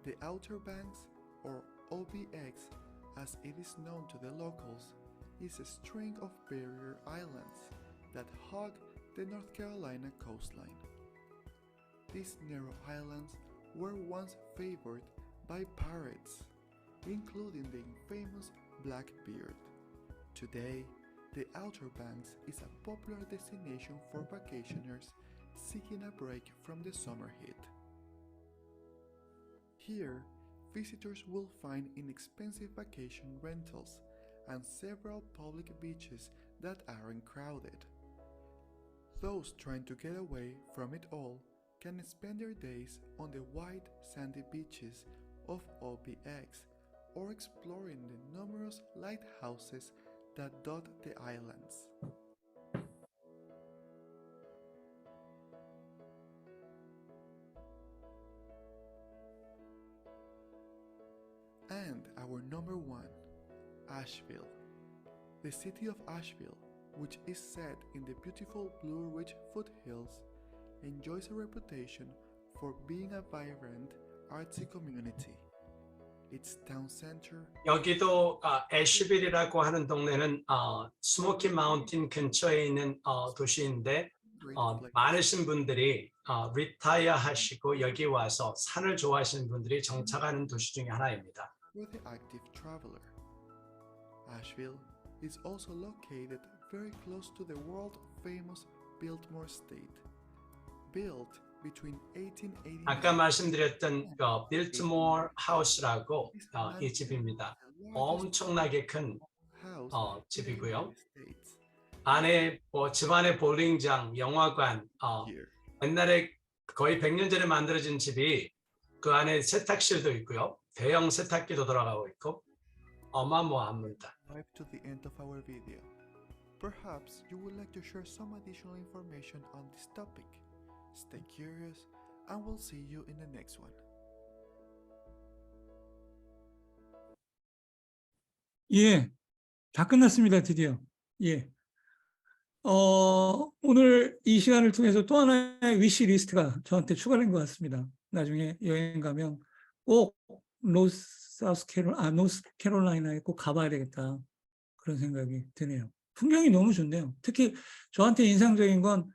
The Outer Banks, or OBX as it is known to the locals, is a string of barrier islands that hug the North Carolina coastline. These narrow islands were once favored by pirates, including the infamous Blackbeard. Today, the Outer Banks is a popular destination for vacationers seeking a break from the summer heat. Here, visitors will find inexpensive vacation rentals and several public beaches that aren't crowded. Those trying to get away from it all can spend their days on the white sandy beaches of OBX or exploring the numerous lighthouses that dot the islands. And our number 1, Asheville. The city of Asheville, which is set in the beautiful Blue Ridge foothills, enjoys a reputation for being a vibrant, artsy community. Its town center, 여기도 애쉬빌이라고 하는 동네는 스모키 마운틴 근처에 있는 도시인데 great place, 많으신 분들이 리타이어 하시고 여기 와서 산을 좋아하시는 분들이 정착하는 도시 중에 하나입니다. for the active traveler. Asheville is also located very close to the world-famous Biltmore State, built between 1889 아까 말씀드렸던 빌트모어 하우스라고 이 집입니다. 엄청나게 큰 집이고요. 안에 집안에 볼링장, 영화관, here. 옛날에 거의 100년 전에 만들어진 집이 그 안에 세탁실도 있고요. 대형 세탁기도 돌아가고 있고 어마어마합니다. Arrived to the end of our video. Perhaps you would like to share some additional information on this topic. Stay curious and we'll see you in the next one. 예, 다 끝났습니다. 드디어. 예. 오늘 이 시간을 통해서 또 하나의 위시 리스트가 저한테 추가된 것 같습니다. 나중에 여행 가면 꼭 노스캐롤라이나에 꼭 가봐야 되겠다. 그런 생각이 드네요. 풍경이 너무 좋네요. 특히 저한테 인상적인 건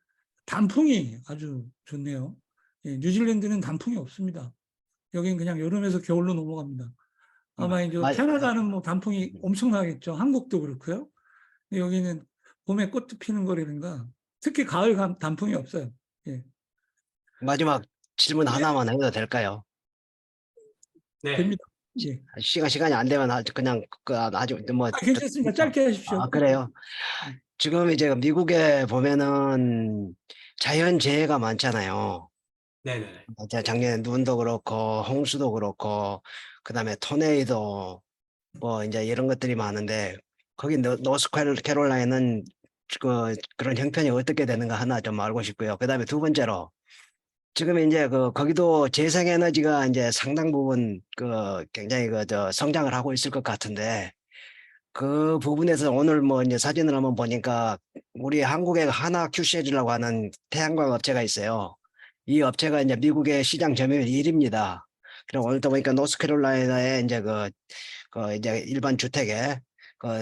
단풍이 아주 좋네요. 예, 뉴질랜드는 단풍이 없습니다. 여기는 그냥 여름에서 겨울로 넘어갑니다. 아마 이제 캐나다는 뭐 단풍이 엄청나겠죠. 한국도 그렇고요. 근데 여기는 봄에 꽃 피는 거라든가 특히 가을 단풍이 없어요. 예. 마지막 질문 하나만 해도 될까요? 네. 됩니다. 예. 시간이 안 되면 그냥 아주 뭐 괜찮습니다. 짧게 하십시오. 그래요. 지금 이제 미국에 보면은 자연재해가 많잖아요. 네네네. 작년에 눈도 그렇고 홍수도 그렇고 그다음에 토네이도 뭐 이제 이런 것들이 많은데 거기 노스캐롤라이나는 그런 형편이 어떻게 되는가 하나 좀 알고 싶고요. 그다음에 두 번째로 지금 이제 거기도 재생에너지가 이제 상당 부분 굉장히 성장을 하고 있을 것 같은데 그 부분에서 오늘 뭐 이제 사진을 한번 보니까 우리 한국에 하나 QCL이라고 하는 태양광 업체가 있어요. 이 업체가 이제 미국의 시장 점유율 1위입니다. 그리고 오늘도 보니까 노스캐롤라이나에 이제 이제 일반 주택에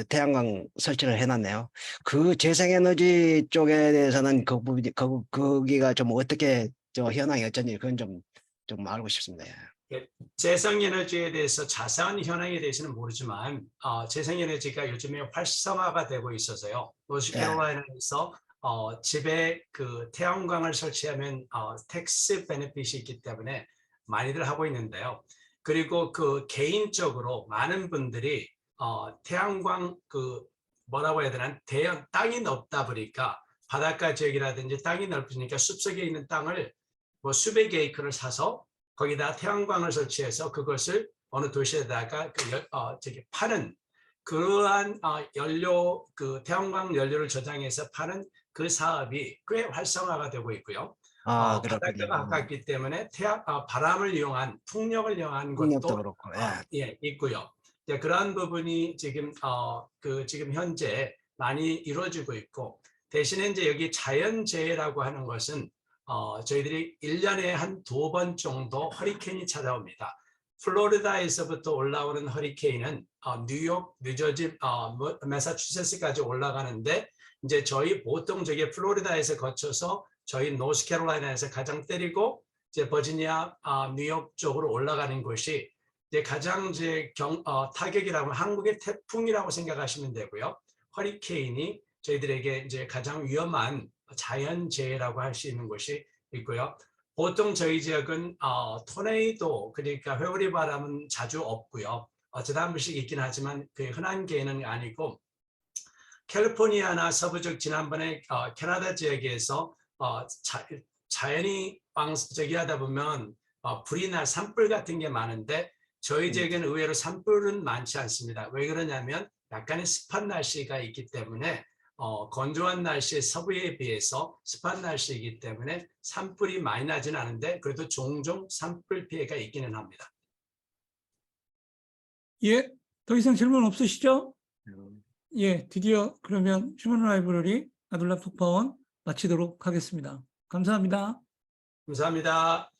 태양광 설치를 해놨네요. 그 재생에너지 쪽에 대해서는 그 부분이 거기가 좀 어떻게 현황이 어쩐지 그건 좀 알고 싶습니다. 재생에너지에 대해서 자세한 현황에 대해서는 모르지만 재생에너지가 요즘에 활성화가 되고 있어서요. 노스캐롤라이나에서 집에 그 태양광을 설치하면 텍스 베네핏이 있기 때문에 많이들 하고 있는데요. 그리고 그 개인적으로 많은 분들이 태양광 뭐라고 해야 되나 땅이 넓다 보니까 바닷가 지역이라든지 땅이 넓으니까 숲속에 있는 땅을 뭐 수백 에이크를 사서 거기다 태양광을 설치해서 그것을 어느 도시에다가 파는 그러한 연료 태양광 연료를 저장해서 파는 그 사업이 꽤 활성화가 되고 있고요. 바닷가가 가깝기 때문에 바람을 이용한 풍력을 이용한 것도 그렇고, 예, 있고요. 예, 그러한 부분이 지금 지금 현재 많이 이루어지고 있고 대신에 이제 여기 자연재해라고 하는 것은 저희들이 1년에 한 2번 정도 허리케인이 찾아옵니다. 플로리다에서부터 올라오는 허리케인은 뉴욕, 뉴저지, 매사추세츠까지 올라가는데 이제 저희 보통 저게 플로리다에서 거쳐서 저희 노스캐롤라이나에서 가장 때리고 이제 버지니아, 뉴욕 쪽으로 올라가는 곳이 이제 가장 이제 타격이라고 하면 한국의 태풍이라고 생각하시면 되고요. 허리케인이 저희들에게 이제 가장 위험한 자연재해라고 할 수 있는 곳이 있고요. 보통 저희 지역은 토네이도 그러니까 회오리 바람은 자주 없고요. 어쩌다 한 번씩 있긴 하지만 그 흔한 개는 아니고 캘리포니아나 서부쪽 지난번에 캐나다 지역에서 자연이 저기 하다 보면 불이 날 산불 같은 게 많은데 저희 지역에는 의외로 산불은 많지 않습니다. 왜 그러냐면 약간의 습한 날씨가 있기 때문에 건조한 날씨의 서부에 비해서 습한 날씨이기 때문에 산불이 많이 나진 않은데 그래도 종종 산불 피해가 있기는 합니다. 예, 더 이상 질문 없으시죠? 예, 드디어 그러면 휴먼 라이브러리 아둘람 톡파원 마치도록 하겠습니다. 감사합니다. 감사합니다.